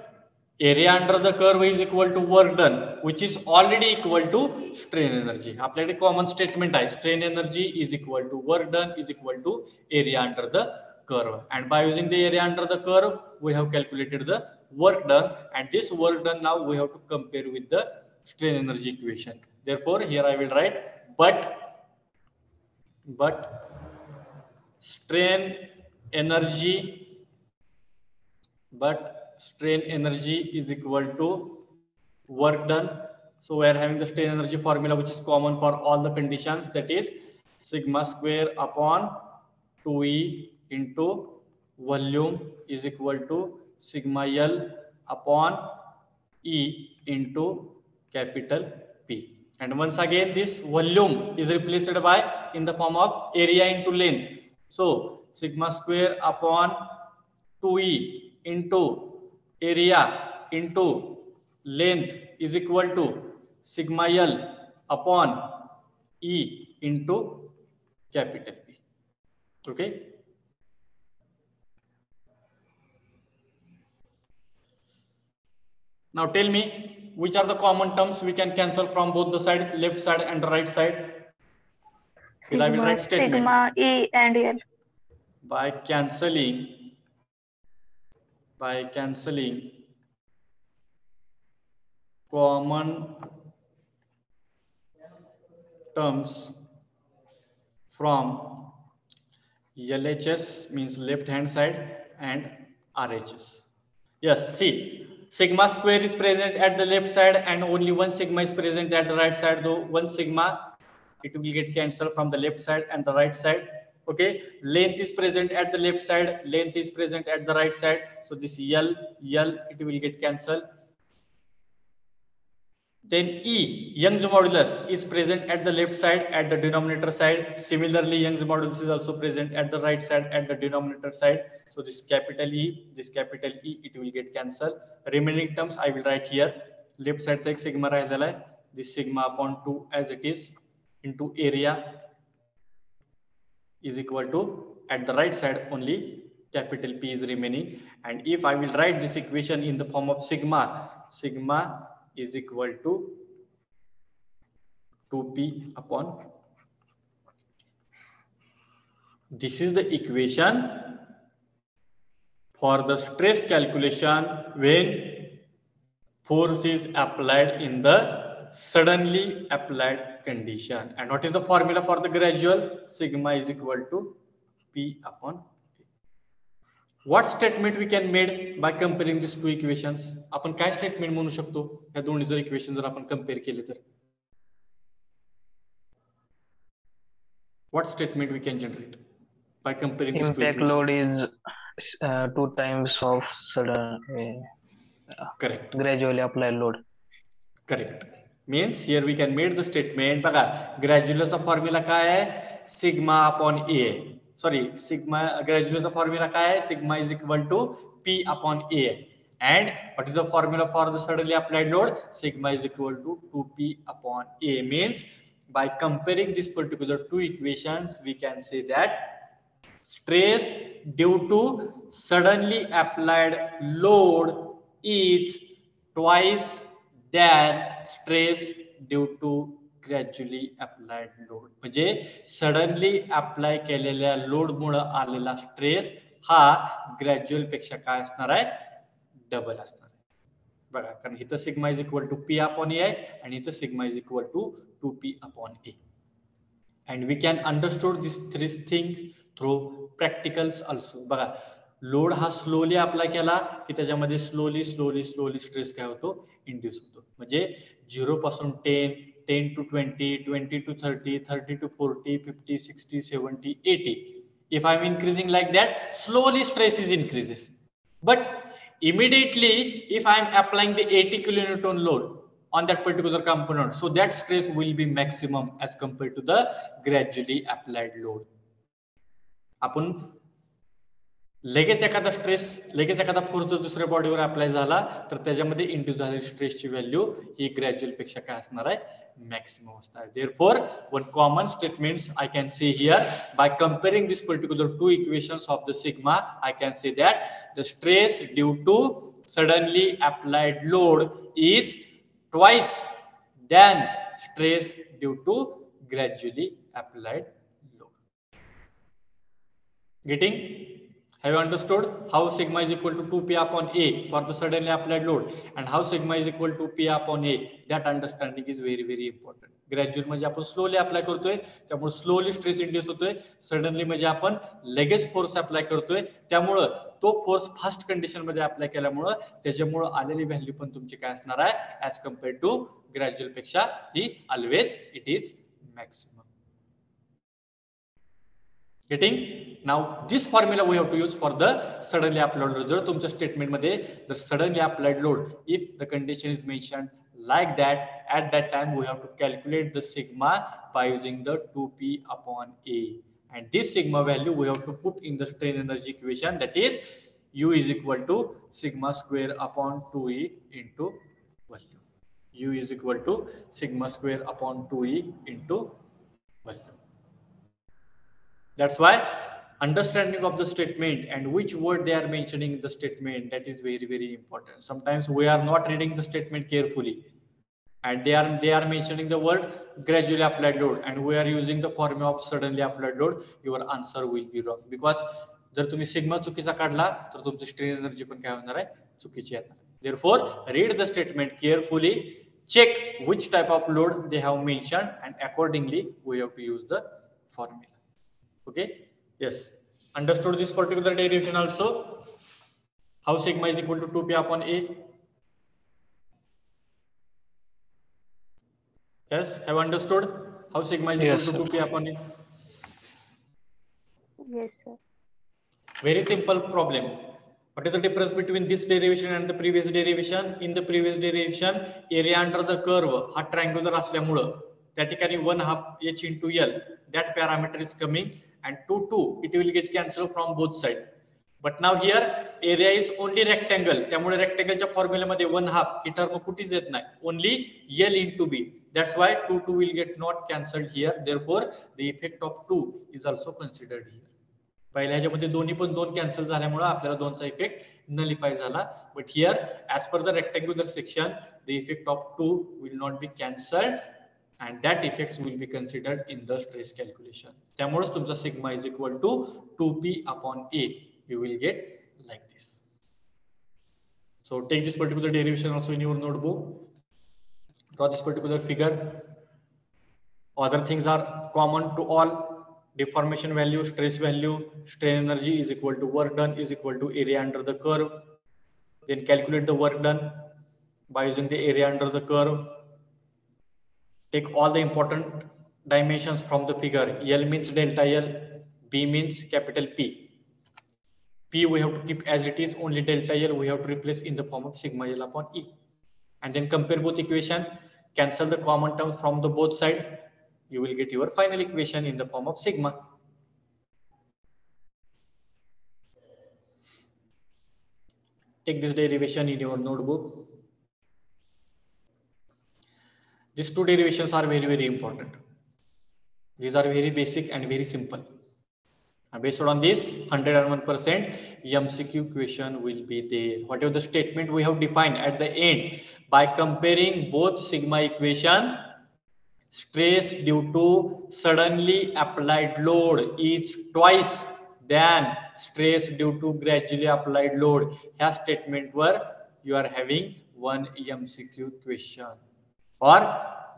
area under the curve is equal to work done, which is already equal to strain energy. आपल्याकडे common statement आहे, strain energy is equal to work done is equal to area under the curve, and by using the area under the curve we have calculated the work done, and this work done now we have to compare with the strain energy equation. Therefore here I will write but strain energy is equal to work done. So we are having the strain energy formula which is common for all the conditions, that is sigma square upon 2E into volume is equal to sigma L upon E into capital P. And once again this volume is replaced by in the form of area into length. So sigma square upon 2E into area into length is equal to sigma L upon E into capital P. Okay. Now tell me which are the common terms we can cancel from both the sides, left side and right side. Here I will write statement. Sigma, E and L. By cancelling common terms from LHS means left hand side and RHS. Yes, see, sigma square is present at the left side and only one sigma is present at the right side, though one sigma it will get cancelled from the left side and the right side. Okay, length is present at the left side, length is present at the right side, so this L it will get cancelled. Then E, Young's modulus, is present at the left side at the denominator side. Similarly, Young's modulus is also present at the right side at the denominator side. So this capital E, it will get cancelled. Remaining terms I will write here. Left side take sigma राहिलेला, this sigma upon 2 as it is into area is equal to, at the right side only capital P is remaining. And if I will write this equation in the form of sigma is equal to 2P upon. This is the equation for the stress calculation when force is applied in the suddenly applied condition. And what is the formula for the gradual? Sigma is equal to P upon. What statement we can made by comparing these two equations? आपण काय statement म्हणू शकतो ह्या दोन्ही जर equation जर आपण compare केले तर? What statement we can generate by comparing these two equations? Impact load is 2 times of sudden correct gradually applied load. Correct. Means here we can make the statement. बघा ग्रॅज्युअलचा फॉर्म्युला काय आहे? Sigma upon ए. Sorry, sigma gradual's formula काय आहे? Sigma is equal to P upon A. And what is the formula for the suddenly applied load? Sigma is equal to 2P upon A. Means by comparing this particular two equations, we can say that stress due to suddenly applied load is twice than stress due to gradually applied load. म्हणजे suddenly apply केलेल्या load मुळे आलेला stress हा gradual पेक्षा काय असणार आहे? Double असणार आहे. बघा, कारण इथं sigma is equal to P upon A आहे आणि इथं sigma is equal to 2p upon A. And we can understand this three things through practicals also. बघा, लोड हा स्लोली अप्लाय केला की त्याच्यामध्ये स्लोली स्ट्रेस काय होतो? इंड्यूस होतो. म्हणजे 0 पासून 10 to 20, 20 to 30, 30 to 40, 50, 60, 70, 80. If I'm increasing like that, slowly stress is increases. But immediately, if I'm applying the 80 kilonewton load on that particular component, so that stress will be maximum as compared to the gradually applied load. आपण लगेच एखादा force जर दुसऱ्या बॉडीवर apply झाला तर त्याच्यामध्ये induce झालेली स्ट्रेसची व्हॅल्यू ही ग्रॅज्युअल पेक्षा काय असणार आहे, मॅक्सिमम असणार. Therefore, one common statements I can say here, by comparing this particular two equations of the sigma, I can say that the stress due to suddenly applied load is twice than stress due to gradually applied load. Getting? Have you understood how sigma is equal to 2p upon a for the suddenly applied load and how sigma is equal to p upon a? That understanding is very very important. Gradual म्हणजे आपण slowly apply करतोय त्यामुळे slowly stress induce होतोय, suddenly म्हणजे आपण लगेच force apply करतोय त्यामुळे तो फोर्स फास्ट कंडिशन मध्ये अप्लाय केल्यामुळे त्याच्यामुळे आलेली व्हॅल्यू पण तुमची काय असणार आहे ऍज कम्पेअर्ड टू ग्रॅज्युअल पेक्षा ही always it is maximum. Getting? Now this formula we have to use for the suddenly applied load. जर तुमच्या स्टेटमेंट मध्ये जर suddenly applied load, if the condition is mentioned like that, at that time we have to calculate the sigma by using the 2p upon a, and this sigma value we have to put in the strain energy equation, that is u is equal to sigma square upon 2e into volume. U is equal to sigma square upon 2e into volume. That's why understanding of the statement and which word they are mentioning in the statement, that is very very important. Sometimes we are not reading the statement carefully and they are mentioning the word gradually applied load and we are using the formula of suddenly applied load. Your answer will be wrong because जर तुम्ही sigma चुकीचा काढला तर तुमची strain energy पण काय होणार आहे, चुकीची येणार. Therefore, read the statement carefully, check which type of load they have mentioned, and accordingly we have to use the formula. Okay, yes, understood this particular derivation also, how sigma is equal to 2p upon a? Yes, have understood how sigma is equal Yes, to sir. 2p upon a? Yes, sir. Very simple problem. What is the difference between this derivation and the previous derivation? In the previous derivation, area under the curve हा triangular असल्यामुळं त्या ठिकाणी 1/2 h into l, that parameter is coming, and 2 it will get cancelled from both sides. But now here area is only rectangle, त्यामुळे रेक्टँगलच्या फॉर्म्युलामध्ये 1/2 ही term कुठेच येत नाही, only l into b. That's why 2 will get not cancelled here. Therefore, the effect of 2 is also considered here. पहिल्या ह्याच्यामध्ये दोन्ही पण 2 cancel झाल्यामुळे आपल्याला 2चा इफेक्ट नलिफाय झाला. But here as per the rectangular section the effect of 2 will not be cancelled and that effects will be considered in the stress calculation. त्यामुळे तुमचा sigma is equal to 2p upon a. You will get like this. So take this particular derivation also in your notebook. Draw this particular figure. Other things are common to all. Deformation value, stress value, strain energy is equal to work done is equal to area under the curve. Then calculate the work done by using the area under the curve. Take all the important dimensions from the figure. L means delta L, B means capital P. P we have to keep as it is, only delta L we have to replace in the form of sigma L upon E. And then compare both equation, cancel the common terms from the both side. You will get your final equation in the form of sigma. Take this derivation in your notebook. These two derivations are very very important. These are very basic and very simple. And based on this 101% MCQ question will be there. Whatever the statement we have defined at the end, by comparing both sigma equation, stress due to suddenly applied load is twice than stress due to gradually applied load. ह्या statement were you are having one MCQ question. Or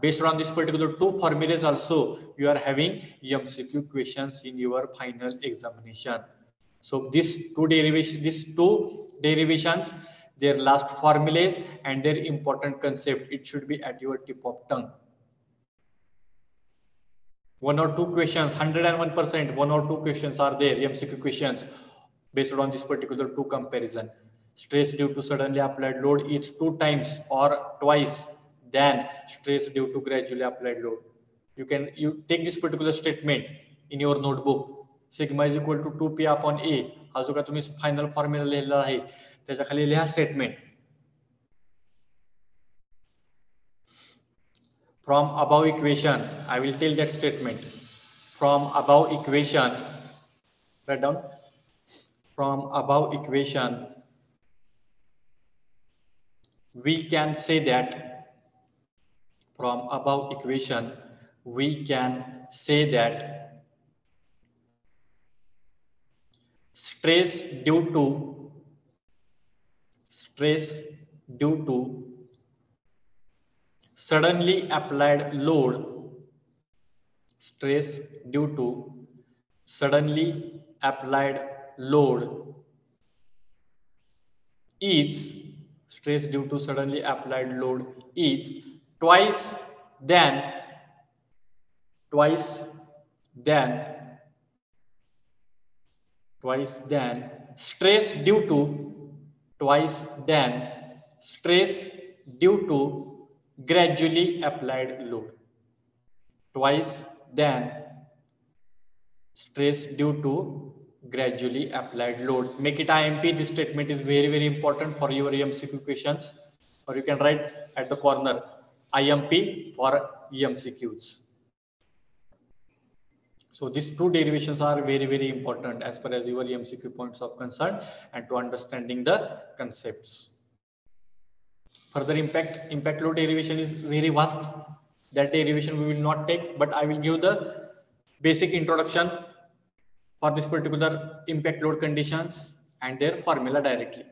based on this particular two formulas also you are having MCQ questions in your final examination. So these two derivations, their last formulas and their important concept, it should be at your tip of tongue. One or two questions, 101%, one or two questions are there, MCQ questions based on this particular two comparison. Stress due to suddenly applied load is 2 times or twice than stress due to gradually applied load. You take this particular statement in your notebook. Sigma is equal to 2p upon a. हा जो का तुम्ही final formula लिहिलेला आहे त्याच्या खाली लिहा statement. From above equation, I will tell that statement. From above equation, write down. From above equation, we can say that. From above equation, we can say that stress due to suddenly applied load, stress due to suddenly applied load is stress due to suddenly applied load is twice than stress due to gradually applied load. Twice than stress due to gradually applied load. Make it IMP. This statement is very, very important for your MCQ questions, or you can write at the corner IMP for MCQs. So these two derivations are very, very important as far as your MCQ points of concern and to understanding the concepts. Further impact load derivation is very vast. That derivation we will not take, but I will give the basic introduction for this particular impact load conditions and their formula directly.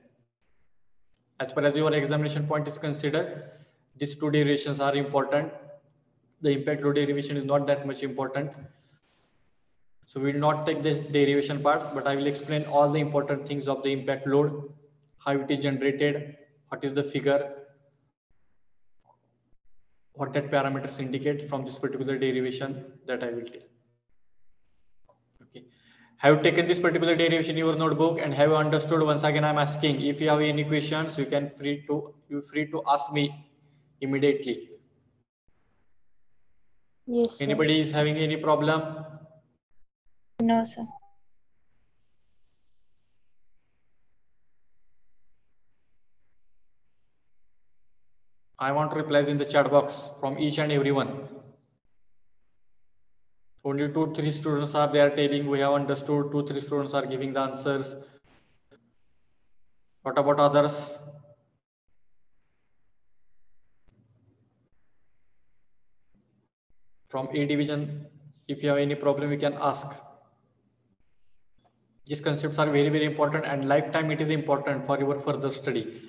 As far as your examination point is considered, these two derivations are important. The impact load derivation is not that much important. So we will not take the derivation parts, but I will explain all the important things of the impact load, how it is generated, what is the figure, what that parameters indicate from this particular derivation, that I will tell. Okay. Have you taken this particular derivation in your notebook and have you understood? Once again, I'm asking if you have any questions, you can free to ask me immediately. Yes, sir. Anybody is having any problem? No, sir. I want replies in the chat box from each and everyone. Only 2-3 students are there telling we have understood. 2-3 students are giving the answers. What about others? From A division, if you have any problem, you can ask. These concepts are very, very important, and lifetime it is important for your further study.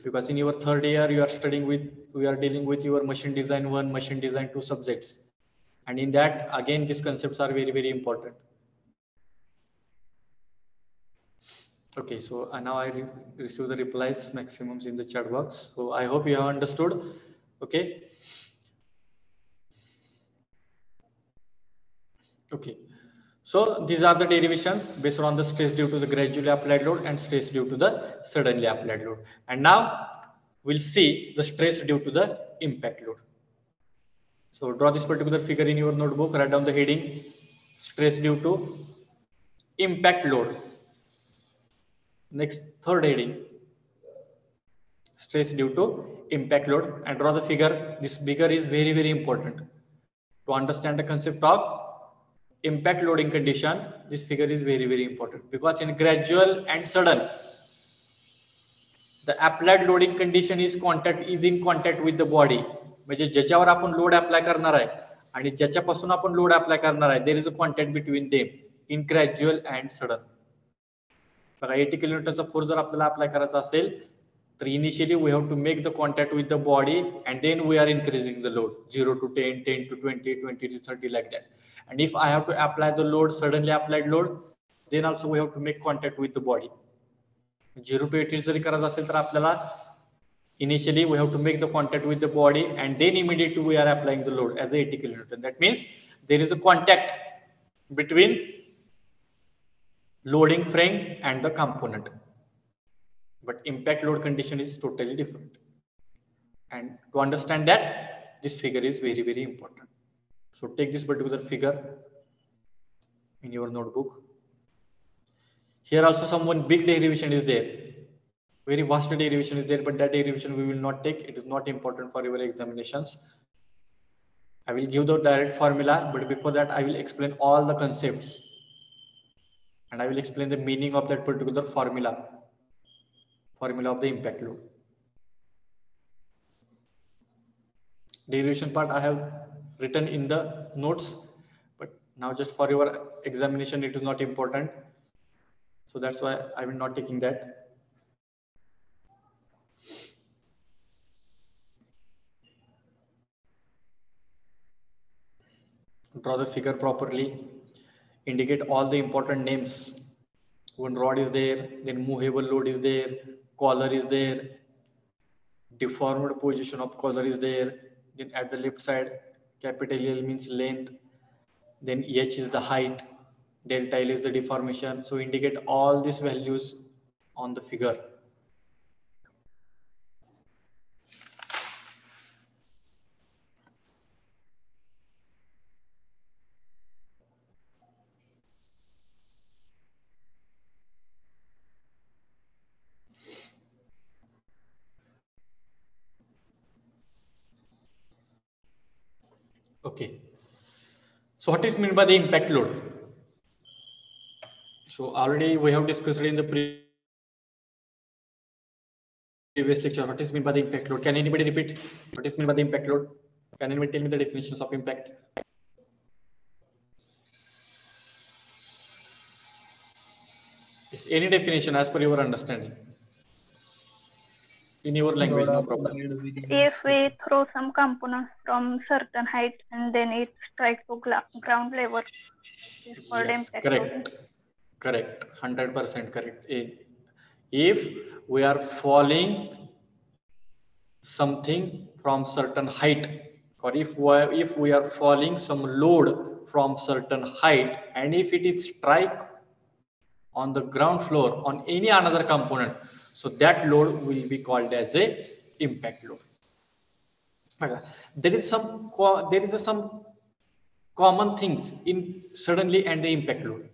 Because in your third year, we are dealing with your machine design 1, machine design 2 subjects. And in that, again, these concepts are very, very important. Okay, so now I receive the replies maximums in the chat box. So I hope you have understood. Okay. Okay. So these are the derivations based on the stress due to the gradually applied load and stress due to the suddenly applied load. And now we'll see the stress due to the impact load. So draw this particular figure in your notebook, write down the heading stress due to impact load. Next, third heading stress due to impact load, and draw the figure. This figure is very, very important to understand the concept of impact loading condition. This figure is very, very important because in gradual and sudden, the applied loading condition is in contact with the body. म्हणजे ज्याच्यावर आपण load apply करणार आहे आणि ज्याच्यापासून आपण load apply करणार आहे, there is a contact between them in gradual and sudden. बघा 80 किलोमीटरचा फोर्स जर आपल्याला अप्लाय करायचा असेल तर initially we have to make the contact with the body and then we are increasing the load 0 to 10, 10 to 20, 20 to 30 like that. And if I have to apply the load, suddenly applied load, then also we have to make contact with the body. 0 to 80 जरी करायचं असेल तर आपल्याला initially we have to make the contact with the body and then immediately we are applying the load as 80 kilonewton. That means there is a contact between loading frame and the component, but impact load condition is totally different. And to understand that, this figure is very, very important. So take this particular figure in your notebook. Here also some big derivation is there, very vast derivation is there, but that derivation we will not take. It is not important for your examinations. I will give the direct formula, but before that I will explain all the concepts and I will explain the meaning of that particular formula of the impact load. Derivation part I have written in the notes, but now just for your examination it is not important, so that's why I will not taking that. Draw the figure properly, indicate all the important names. One rod is there, then movable load is there, collar is there, deformed position of collar is there, then at the left side capital L means length, then H is the height, delta L is the deformation. So indicate all these values on the figure. Okay, so what is meant by the impact load? So already we have discussed it in the previous lecture. What is meant by the impact load? Can anybody repeat what is meant by the impact load? Can anybody tell me the definitions of impact? Yes, any definition as per your understanding in your language, no problem. If we throw some components from certain height and then it strikes to ground level, it's called Yes, impact correct. loading. Correct, 100% correct. If we are falling something from certain height, or if we are falling some load from certain height, and if it is strike on the ground floor on any another component, so that load will be called as a impact load. There is some common things in suddenly and the impact load.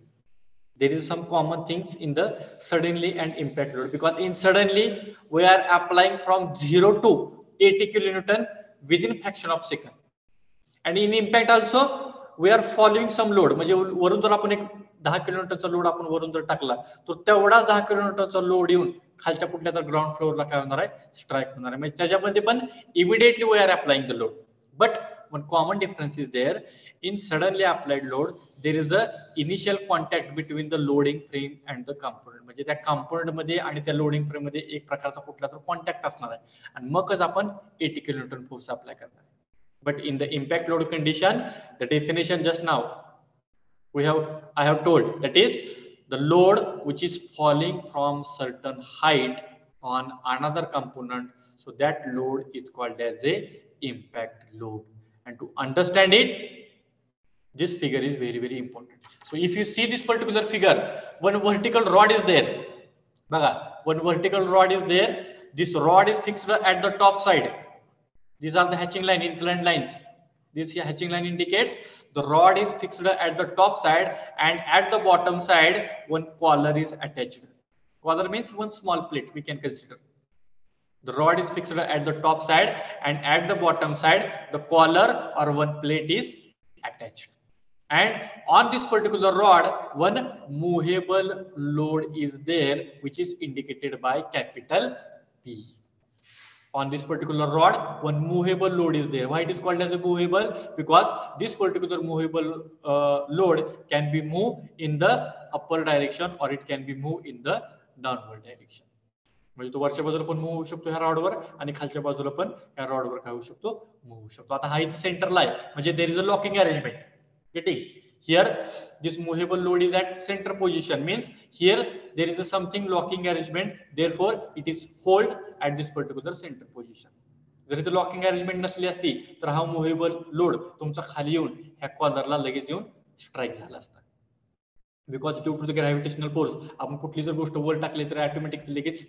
There is some common things in the suddenly and impact load, because in suddenly we are applying from 0 to 80 kilonewton within fraction of second, and in impact also we are following some load. म्हणजे वरून जर आपण एक 10 किलोमीटरचा load आपण वरून जर टाकला तर तेवढा 10 किलोमीटरचा लोड येऊन खालच्या कुठल्या तर ग्राउंड फ्लोअरला काय होणार आहे, स्ट्राइक होणार आहे. म्हणजे त्याच्यामध्ये पण immediately we are applying the load, but one common difference is there. In suddenly applied load, there is a initial contact between the loading frame and the component. म्हणजे त्या component मध्ये आणि त्या loading frame मध्ये एक प्रकारचा कुठला तर कॉन्टॅक्ट असणार आहे आणि मगच आपण 80 किलोन्यूटन फोर्स अप्लाय करणार. But in the impact load condition, the definition just now I have told, that is the load which is falling from certain height on another component, so that load is called as a impact load. And to understand it, this figure is very, very important. So if you see this particular figure, one vertical rod is there. One vertical rod is there. This rod is fixed at the top side. These are the hatching line, inclined lines. This hatching line indicates the rod is fixed at the top side, and at the bottom side one collar is attached. Collar means one small plate we can consider. The rod is fixed at the top side, and at the bottom side the collar or one plate is attached. And on this particular rod, one movable load is there, which is indicated by capital P. On this particular rod, one movable load is there. Why it is called as a movable? Because this particular movable load can be moved in the upper direction, or it can be moved in the downward direction. म्हणजे तो वरच्या बाजूला पण move होऊ शकतो ह्या रॉडवर, आणि खालच्या बाजूला पण ह्या रॉडवर काय होऊ शकतो, मूव्ह होऊ शकतो. आता हा इथे सेंटरला आहे, म्हणजे there is a locking arrangement. Getting here, this movable load is at center position, means here there is a something locking arrangement, therefore it is hold at this particular center position. जर इथे locking arrangement नसली असती तर हा movable load तुमचा खाली येऊन ह्या कॉलरला लगेच येऊन स्ट्राइक झाला असता. Because due to the gravitational force आपण कुठली जर गोष्ट वर टाकली तर ऑटोमॅटिकली लगेच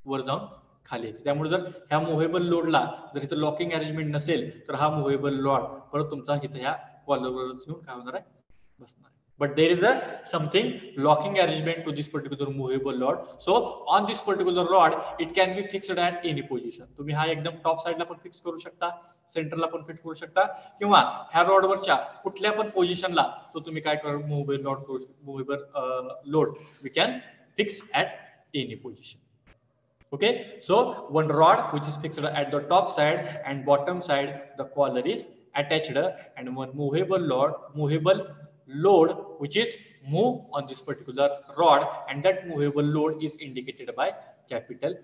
वर जाऊन खाली येते. त्यामुळे जर ह्या मूव्हेबल लोडला जर इथे लॉकिंग अरेंजमेंट नसेल तर हा मूव्हेबल लोड परत तुमचा इथे ह्या कॉलरवर येऊन काय होणार आहे, बसणार आहे. but there is a something locking arrangement to this particular movable rod. So on this particular rod it can be fixed at any position. तुम्ही हा एकदम टॉप साइडला पण फिक्स करू शकता, सेंटरला पण फिट करू शकता, किंवा ह्या रॉडवरच्या कुठल्या पण पोझिशनला तो तुम्ही काय करू मूव्हेबल रॉड करू movable load we can fix at any position. Okay, so one rod which is fixed at the top side and bottom side, the collar is attached, and one movable load which is move on this particular rod, and that movable load is indicated by capital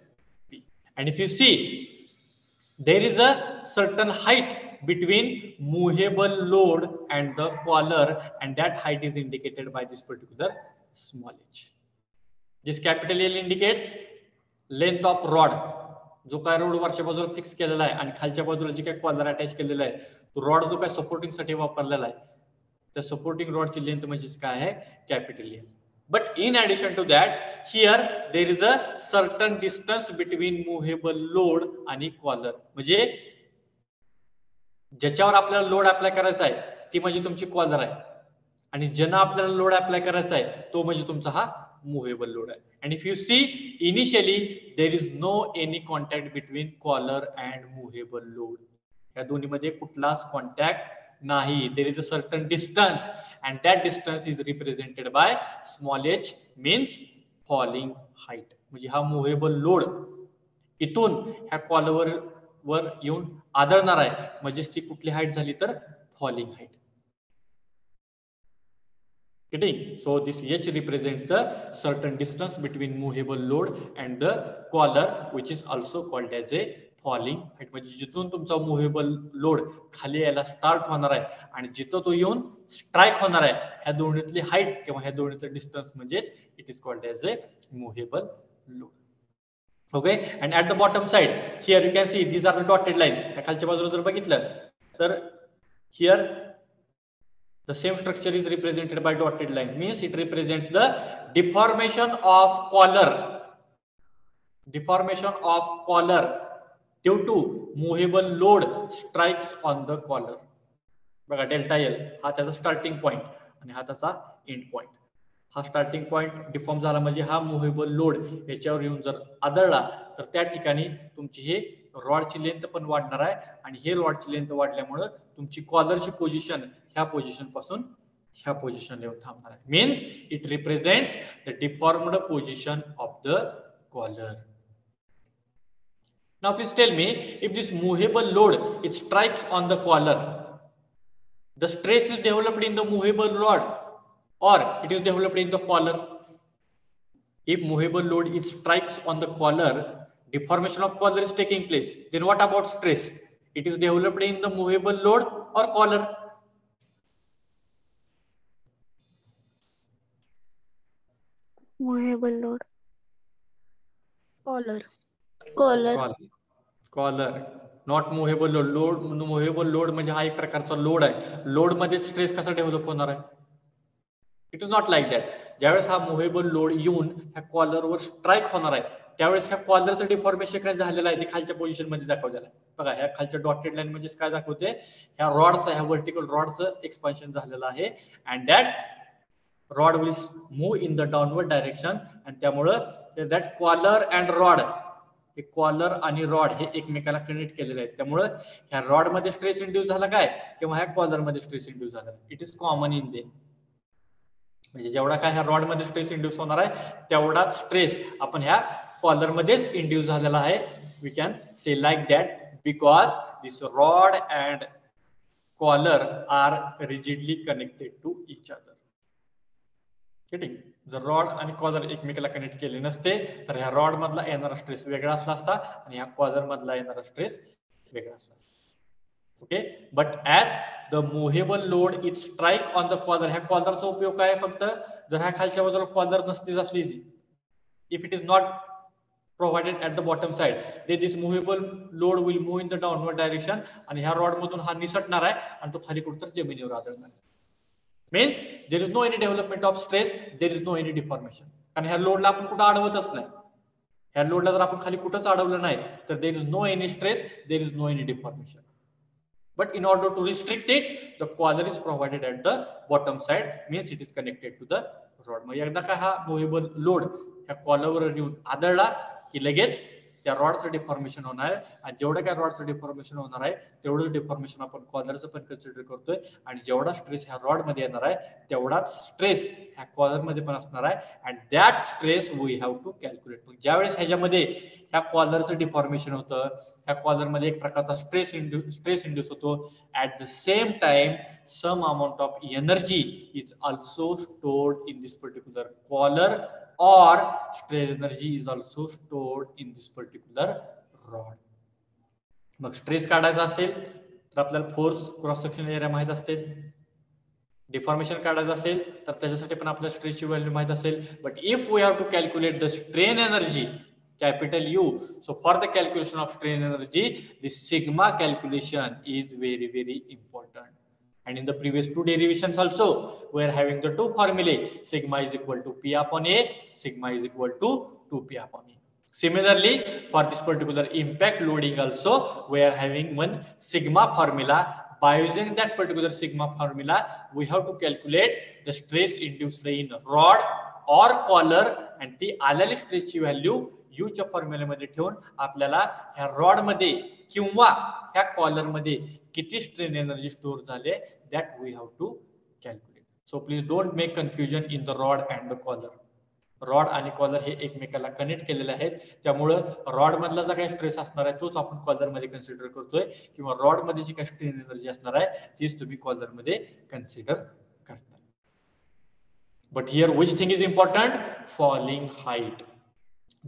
P. And if you see, there is a certain height between movable load and the collar, and that height is indicated by this particular small h. This capital L indicates length of rod, जो काय road वरच्या बाजूला fix केलेला आहे आणि खालच्या बाजूला जे काय कॉलर अटॅच केलेला आहे, तो रॉड जो काय सपोर्टिंग साठी वापरलेला आहे, त्या सपोर्टिंग रॉडची लेंथ म्हणजे काय आहे capital L. But in addition to that here there is a certain distance between movable load आणि कॉलर. म्हणजे ज्याच्यावर आपल्याला लोड अप्लाय करायचा आहे ती म्हणजे तुमची कॉलर आहे, आणि ज्यांना आपल्याला लोड अप्लाय करायचा आहे तो म्हणजे तुमचा हा movable load आहे. And if you see, initially there is no any contact between collar and movable load. या दोन्ही मध्ये कुठलाच कॉन्टॅक्ट नाही. There is a certain distance, and that distance is represented by small h, means falling height. म्हणजे हा movable load इथून ह्या collar वर येऊन आदळणार आहे, म्हणजे ती कुठली हाईट झाली तर falling height. Getting? So this H represents the certain distance between movable load and the collar, which is also called as a falling height. म्हणजे जिथून तुमचा movable load खाली यायला स्टार्ट होणार आहे आणि जिथं तो येऊन स्ट्राइक होणार आहे, ह्या दोन्हीतली हाईट किंवा ह्या दोन्हीतलं डिस्टन्स म्हणजेच it is called as a movable load. Okay, and at the bottom side here you can see these are the dotted lines. या खालच्या बाजूला जर बघितलं तर here the same structure is represented by dotted line, means it represents the deformation of collar due to movable load strikes on the collar. बघा delta L हा त्याचा starting point आणि हा त्याचा एंड पॉइंट. हा स्टार्टिंग पॉइंट डिफॉर्म झाला म्हणजे हा मूव्हेबल लोड याच्यावर येऊन जर आदळला तर त्या ठिकाणी तुमची हे रॉडची लेंथ पण वाढणार आहे, आणि हे रॉडची लेंथ वाढल्यामुळे तुमची कॉलरची पोझिशन ह्या पोझिशन पासून ह्या पोझिशन येऊन थांबणार आहे. Means it represents the deformed position of the collar. Now please tell me, if this movable load it strikes on the collar, the stress is developed in the movable rod or it is developed in the collar? If movable load it strikes on the collar, deformation of collar is taking place. Then what about stress? It is developed in the movable load or collar? Movable load. Collar. Collar not movable load. Load movable load म्हणजे हा एक प्रकारचा load आहे. Load मध्ये stress कसा develop होणार आहे? It is not like that. ज्यावेळेस हा मूव्हेबल लोड येऊन ह्या कॉलरवर स्ट्राईक होणार आहे त्यावेळेस ह्या कॉलरचं डिफॉर्मेशन काय झालेलं आहे ते खालच्या पोझिशन मध्ये दाखवलेलं आहे. बघा ह्या खालच्या डॉटेड लाईन म्हणजे काय दाखवते, ह्या रॉडचं ह्या व्हर्टिकल रॉडचं एक्सपान्शन झालेलं आहे, and that rod will move in the downward direction, आणि त्यामुळं दॅट कॉलर अँड रॉड, हे कॉलर आणि रॉड हे एकमेकाला कनेक्ट केलेले आहेत. त्यामुळं ह्या रॉड मध्ये स्ट्रेस इंड्यूस झाला काय किंवा ह्या कॉलर मध्ये स्ट्रेस इंड्यूस झाला. इट इज कॉमन इन दे. म्हणजे जेवढा काय ह्या रॉड मध्ये स्ट्रेस इंड्यूस होणार आहे तेवढाच स्ट्रेस आपण ह्या कॉलर मध्येच इंड्यूस झालेला आहे. We can say like that because this rod and collar are rigidly connected to each other. जर रॉड आणि कॉलर एकमेकाला कनेक्ट केले नसते तर ह्या रॉड मधला येणारा स्ट्रेस वेगळा असला असता आणि ह्या कॉलर मधला येणारा स्ट्रेस वेगळा असला असता. Okay, but as the movable load it strike on the collar, ह्या कॉलरचा उपयोग काय फक्त जर ह्या खालच्या बाजूला कॉलर नसतीच असली, if it is not provided at the bottom side, then this movable load will move in the downward direction, आणि ह्या रॉड मधून हा निसटणार आहे आणि तो खाली कुठेतरी जमिनीवर आदळणार आहे. Means there is no any development of stress, there is no any deformation. कारण ह्या लोडला आपण कुठं अडवतच नाही. ह्या लोडला जर आपण खाली कुठंच अडवलं नाही तर there is no any stress, there is no any deformation. But in order to restrict it, the collar is provided at the bottom side, means it is connected to the rod. मग एकदा का हा मोव्हेबल load ह्या कॉलरवर येऊन आदळला की लगेच त्या रॉडचं deformation होणार आहे, आणि जेवढं काय रॉडचं डिफॉर्मेशन होणार आहे तेवढंच डिफॉर्मेशन आपण कॉलरचं पण कन्सिडर करतोय, आणि जेवढा स्ट्रेस ह्या रॉड मध्ये येणार आहे तेवढाच स्ट्रेस ह्या कॉलर मध्ये पण असणार आहे, and that stress we have to calculate. ज्यावेळेस ह्याच्यामध्ये ह्या कॉलरचं डिफॉर्मेशन होतं, ह्या कॉलर मध्ये एक प्रकारचा स्ट्रेस इंड्यूस होतो, at the same time some amount of energy is also stored in this particular collar, or strain energy is also stored in this particular rod. Mug stress काढायचा असेल तर आपल्याला फोर्स क्रॉस सेक्शन एरिया माहित असते, deformation काढायचं असेल तर त्याच्यासाठी पण आपल्याला स्ट्रेसची व्हॅल्यू माहित असेल. But if we have to calculate the strain energy capital U, so for the calculation of strain energy the sigma calculation is very very important. And in the previous two derivations also we are having the two formulae, sigma is equal to P upon A, sigma is equal to 2P upon A. Similarly for this particular impact loading also we are having one sigma formula. By using that particular sigma formula we have to calculate the stress induced in rod or collar, and the आलेली stress ची value U च्या फॉर्म्युलेमध्ये ठेवून आपल्याला ह्या rod मध्ये किंवा ह्या collar मध्ये किती स्ट्रेन एनर्जी स्टोर झाले that we have to calculate. So please don't make confusion in the rod and the collar. Rod आणि कॉलर हे एकमेकाला कनेक्ट केलेले आहेत, त्यामुळे रॉड मधला जो काही स्ट्रेस असणार आहे तोच आपण कॉलर मध्ये कन्सिडर करतोय, किंवा रॉड मध्ये जी काही स्ट्रेन एनर्जी असणार आहे तीच तुम्ही कॉलर मध्ये कन्सिडर करता. But here which thing is important, falling height.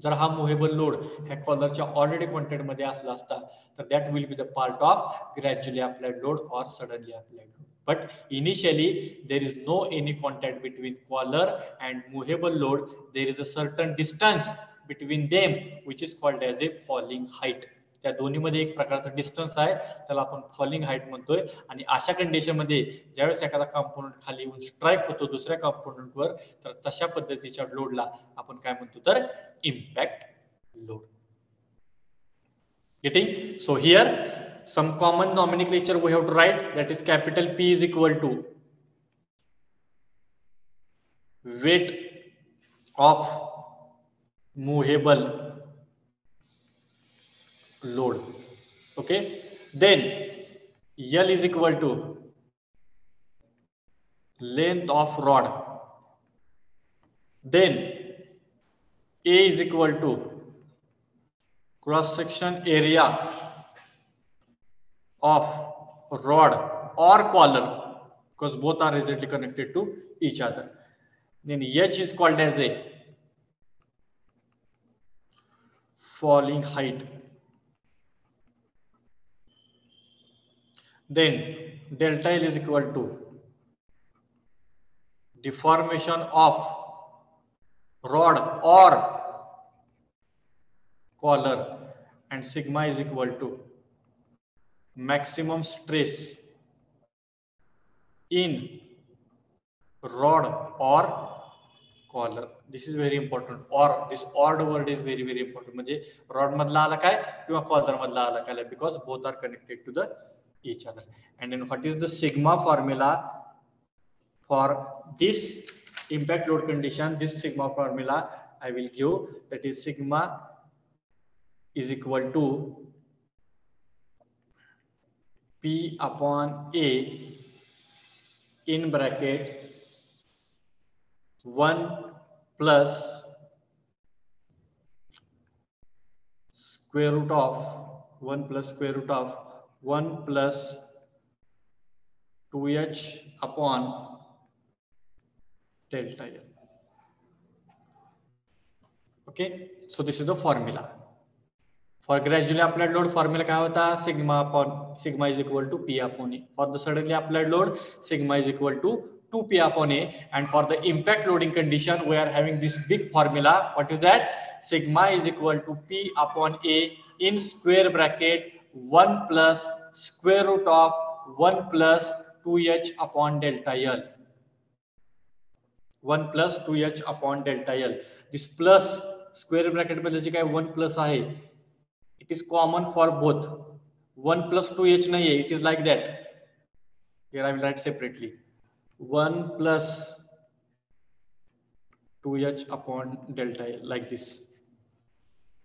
जर हा मुव्हेबल लोड ह्या कॉलरच्या ऑलरेडी क्वांटिटी मध्ये असला असता तर that will be the part of gradually applied load और suddenly applied load. But initially there is no any contact between collar and movable load. There is a certain distance between them which is called as a falling height. त्या दोन्ही मध्ये एक प्रकारचा distance आहे, त्याला आपण falling height म्हणतोय. आणि अशा कंडिशन मध्ये ज्यावेळेस एखादा कंपोनंट खाली येऊन स्ट्राईक होतो दुसऱ्या कंपोनंट वर, तर तशा पद्धतीच्या लोडला आपण काय म्हणतो तर impact load. Getting? So here some common nomenclature we have to write, that is capital P is equal to weight of movable load. Okay, then L is equal to length of rod, then A is equal to cross section area of rod or collar, because both are rigidly connected to each other. Then H is called as a falling height. Then delta L is equal to deformation of rod or collar, and sigma is equal to maximum stress in rod or collar. This is very important, or this odd word is very very important. म्हणजे rod मधला आला काय किंवा collar मधला आला काय, because both are connected to the each other. And then what is the sigma formula for this impact load condition? This sigma formula I will give, that is sigma is equal to P upon A in bracket 1 plus square root of 1 plus 2h upon delta L. Okay, so this is the formula. For gradually applied load formula क्या होता, sigma is equal to P upon A. For the suddenly applied load, sigma is equal to 2P upon A. And for the impact loading condition, we are having this big formula. What is that? Sigma is equal to P upon A in square bracket 1 plus square root of 1 plus 2h upon delta L. 1 plus 2h upon delta L. This plus square bracket मध्ये जे काय 1 plus आहे, it is common for both 1 plus 2h nahi hai, it is like that. Here I will write separately. 1 plus 2h upon delta L, like this.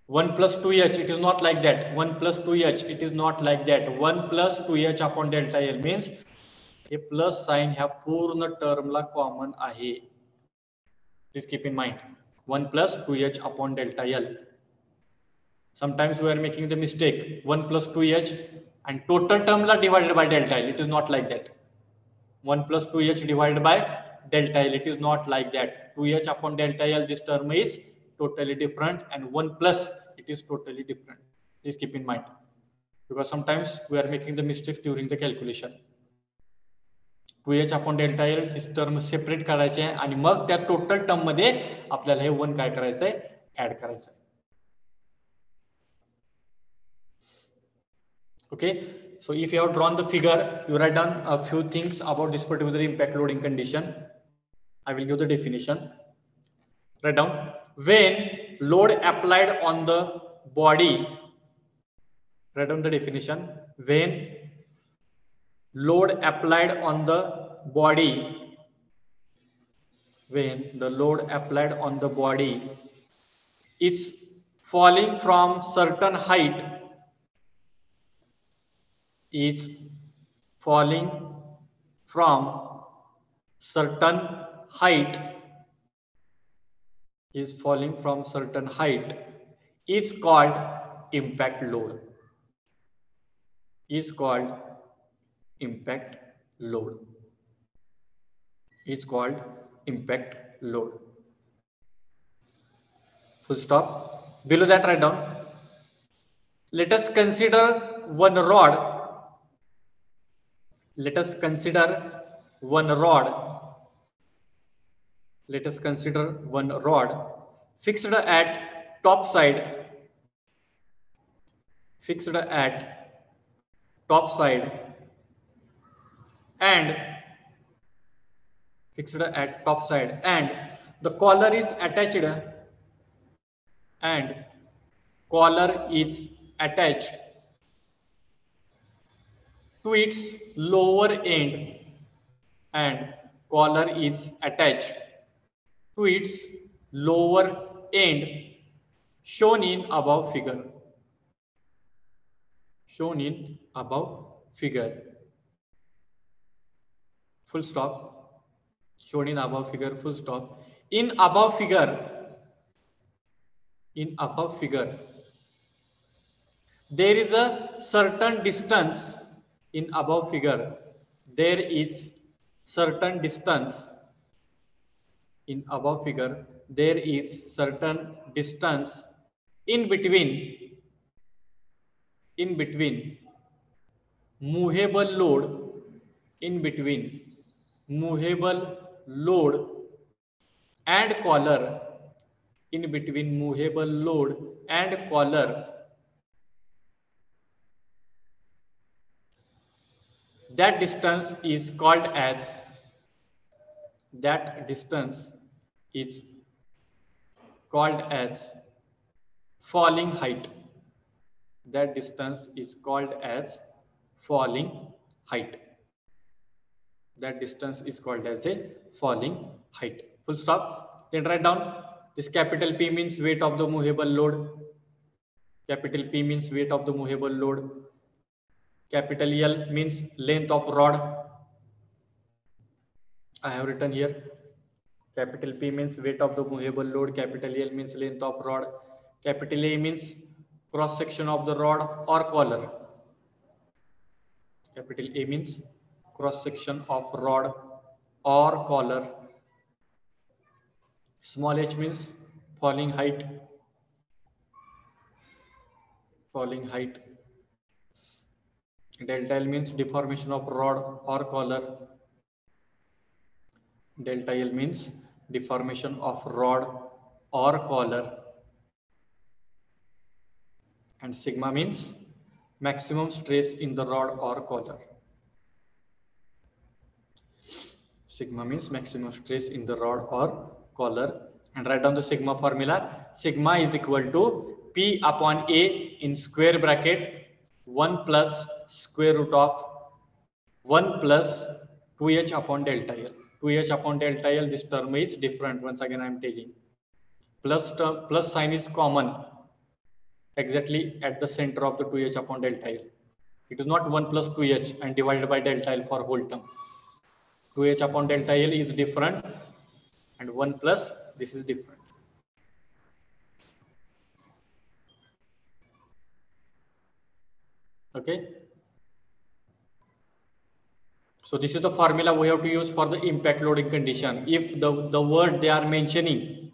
1 plus 2h, it is not like that. 1 plus 2h, it is not like that. 1 plus 2h upon delta L means hey plus sign ह्या पूर्ण टर्मला common आहे. Please keep in mind 1 plus 2h upon delta L. Sometimes we are making the mistake 1 plus 2h and total term la divided by delta L. It is not like that. 1 plus 2h divided by delta L. It is not like that. 2h upon delta L, this term is totally different, and 1 plus, it is totally different. Please keep in mind, because sometimes we are making the mistakes during the calculation. 2h upon delta L he term separate करायचे आहे आणि मग त्या total term मध्ये आपल्याला हे 1 काय करायचंय, add करायचंय. Okay, so if you have drawn the figure, you write down a few things about this particular impact loading condition. I will give the definition. Write down, when load applied on the body, write down the definition. When load applied on the body, when the load applied on the body is falling from certain height, is falling from certain height, is falling from certain height, is called impact load, is called impact load, is called impact load. Full stop. Below that write down, let us consider one rod, let us consider one rod, let us consider one rod fixed at top side, fixed at top side, and fixed at top side, and the collar is attached, and collar is attached to its lower end, and collar is attached to its lower end, shown in above figure, shown in above figure. Full stop. Shown in above figure. Full stop. In above figure, in above figure, there is a certain distance. In above figure, there is certain distance. In above figure, there is certain distance in between movable load, in between movable load and collar, in between movable load and collar. That distance is called as, that distance is called as falling height. That distance is called as falling height. That distance is called as a falling height. Full stop. Then write down, this capital P means weight of the movable load. Capital P means weight of the movable load. Capital L means length of rod. I have written here. Capital P means weight of the movable load. Capital L means length of rod. Capital A means cross section of the rod or collar. Capital A means cross section of rod or collar. Small h means falling height. Falling height. Delta L means deformation of rod or collar. Delta L means deformation of rod or collar. And sigma means maximum stress in the rod or collar. Sigma means maximum stress in the rod or collar. And write down the sigma formula. Sigma is equal to P upon A in square bracket 1 plus square root of 1 plus 2h upon delta L. 2h upon delta L, this term is different. Once again, I am taking plus sign is common exactly at the center of the 2h upon delta L. It is not 1 plus 2h and divided by delta L for whole term. 2h upon delta L is different and 1 plus this is different. Okay. So this is the formula we have to use for the impact loading condition. If the word they are mentioning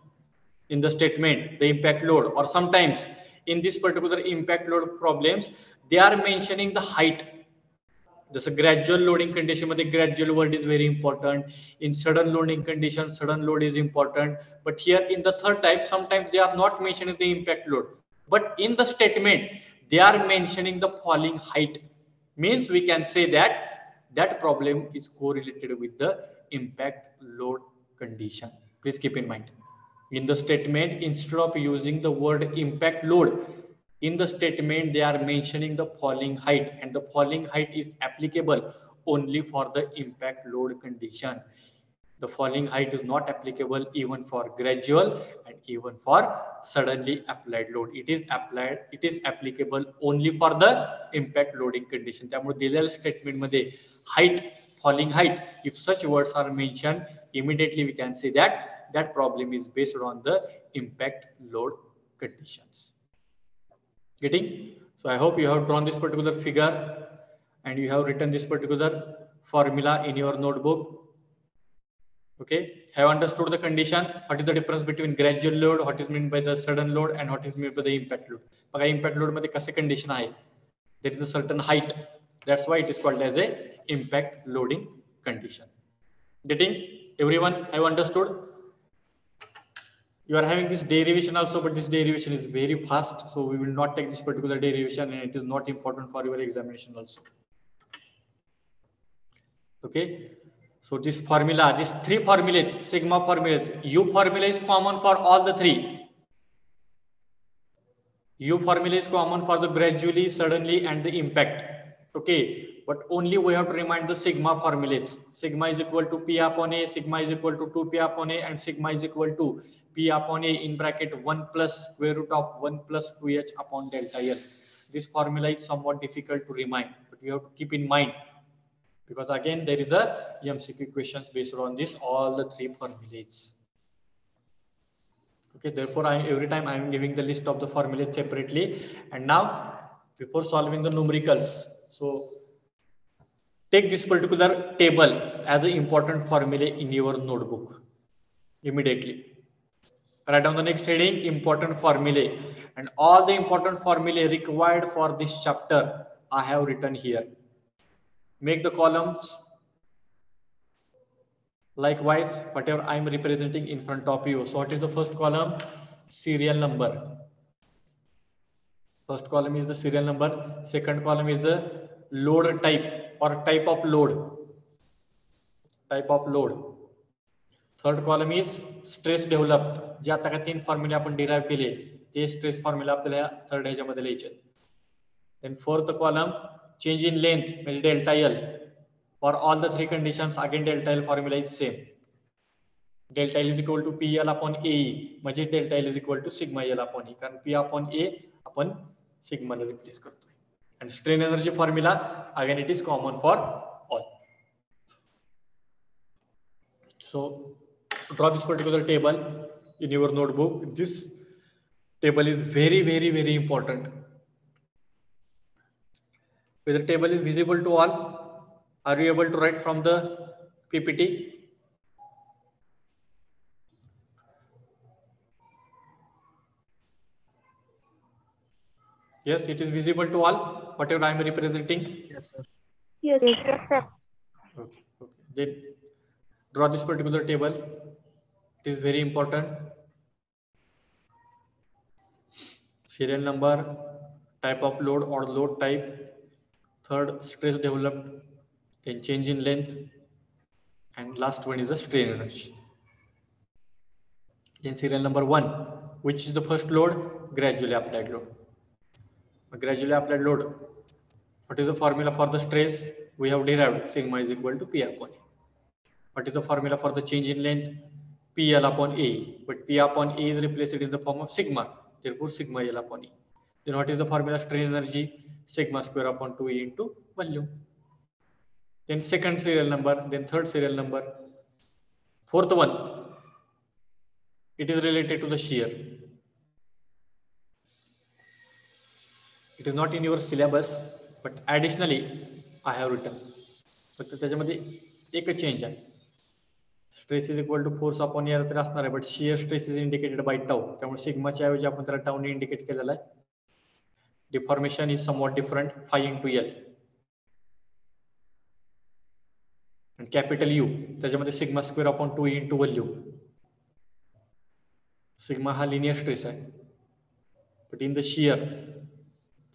in the statement, the impact load, or sometimes in this particular impact load problems, they are mentioning the height. Just a gradual loading condition, but the gradual word is very important. In sudden loading condition, sudden load is important. But here in the third type, sometimes they are not mentioning the impact load. But in the statement, they are mentioning the falling height. Means we can say that that problem is correlated with the impact load condition. Please keep in mind. In the statement, instead of using the word impact load, in the statement they are mentioning the falling height, and the falling height is applicable only for the impact load condition. The falling height is not applicable even for gradual and even for suddenly applied load. It is applicable only for the impact loading condition. त्यामुळे दिलेल्या statement मध्ये height, falling height, if such words are mentioned, immediately we can say that that problem is based on the impact load conditions. Getting? So I hope you have drawn this particular figure and you have written this particular formula in your notebook. Okay, have understood the condition? What is the difference between gradual load, what is meant by the sudden load, and what is meant by the impact load? बघा impact load मध्ये कसे condition आहे? There is a certain height. That's why it is called as a impact loading condition. Getting? Everyone have understood? You are having this derivation also, but this derivation is very fast, so we will not take this particular derivation, and it is not important for your examination also. Okay, so this formula, these three formulas, sigma formulas, U formula is common for all the three. U formula is common for the gradually, suddenly, and the impact. Okay, but only we have to remind the sigma formulas. Sigma is equal to P upon A, sigma is equal to 2P upon A, and sigma is equal to P upon A in bracket 1 plus square root of 1 plus 2H upon delta L. This formula is somewhat difficult to remind, but you have to keep in mind, because again there is a MCQ questions based on this, all the three formulas. Okay, therefore every time I am giving the list of the formulas separately. And now before solving the numericals, so take this particular table as an important formula in your notebook immediately. Write down the next heading, important formula, and all the important formula required for this chapter I have written here. Make the columns likewise whatever I am representing in front of you. So what is the first column? Serial number. First column is the serial number. Second column is the load type or type of load. Type of load. Third column is stress developed. जे आता का तीन फॉर्म्युले आपण derive केले ते stress formula आपल्याला third ह्याच्यामध्ये लिहायचे. Then fourth column change in length म्हणजे delta L. For all the three conditions, again delta L formula is same. Delta L is equal to PL upon AE. म्हणजे delta L is equal to sigma L upon E. कारण P upon A आपण sigma ला replace करतोय. And strain energy formula again it is common for all. So draw this particular table in your notebook. This table is very important. Whether the table is visible to all, are you able to write from the PPT? Yes, it is visible to all, whatever I am representing. Yes, sir. Yes. Yes, sir. Okay. Then draw this particular table. It is very important. Serial number, type of load or load type, third stress developed, then change in length, and last one is the strain energy. Then serial number 1, which is the first load? Gradually applied load. A gradually applied load What is the formula for the stress? We have derived sigma is equal to P upon A. What is the formula for the change in length? PL upon A. But P upon A is replaced in the form of sigma. Therefore, sigma L upon E. Then what is the formula strain energy? Sigma square upon 2E into volume. Then second serial number, then third serial number. Fourth one, it is related to the shear. It is not in your syllabus, but additionally, I have written. फक्त त्याच्यामध्ये एकच change आहे. Stress is equal to force upon area तर असणार आहे, but shear stress is indicated by tau. त्यामुळे सिग्माच्या ऐवजी आपण त्याला टाऊने इंडिकेट केलेला आहे. Deformation is somewhat different, phi into L. आणि कॅपिटल यू त्याच्यामध्ये sigma square upon 2 into volume. Sigma हा लिनियर स्ट्रेस आहे, but in the shear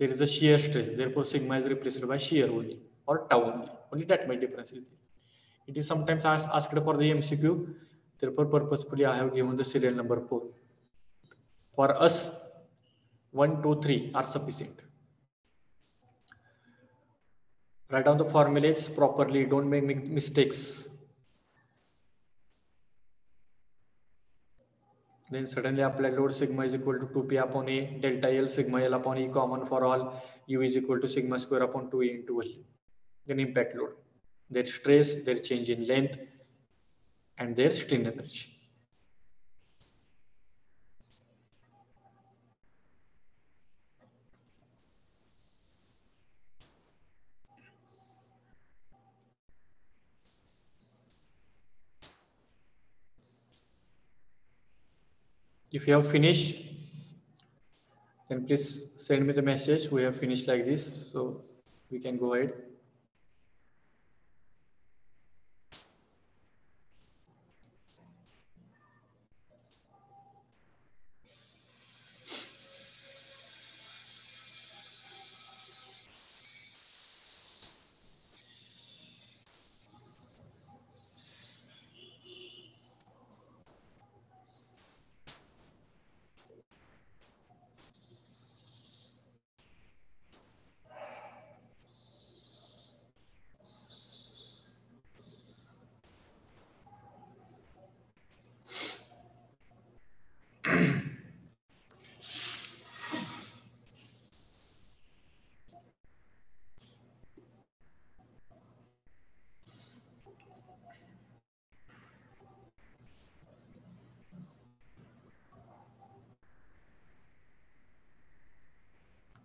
there is a shear stress, therefore sigma is replaced by shear only or tau only that much difference is there. It is sometimes asked for the MCQ, therefore purposefully I have given the serial number 4. For us 1, 2, 3 are sufficient. Write down the formulas properly, don't make mistakes. Then suddenly apply load sigma is equal to 2P upon A, delta L sigma L upon E common for all, U is equal to sigma square upon 2E into L. Then impact load, their stress, their change in length, and their strain energy. If you have finished, then please send me the message. We have finished like this, so we can go ahead.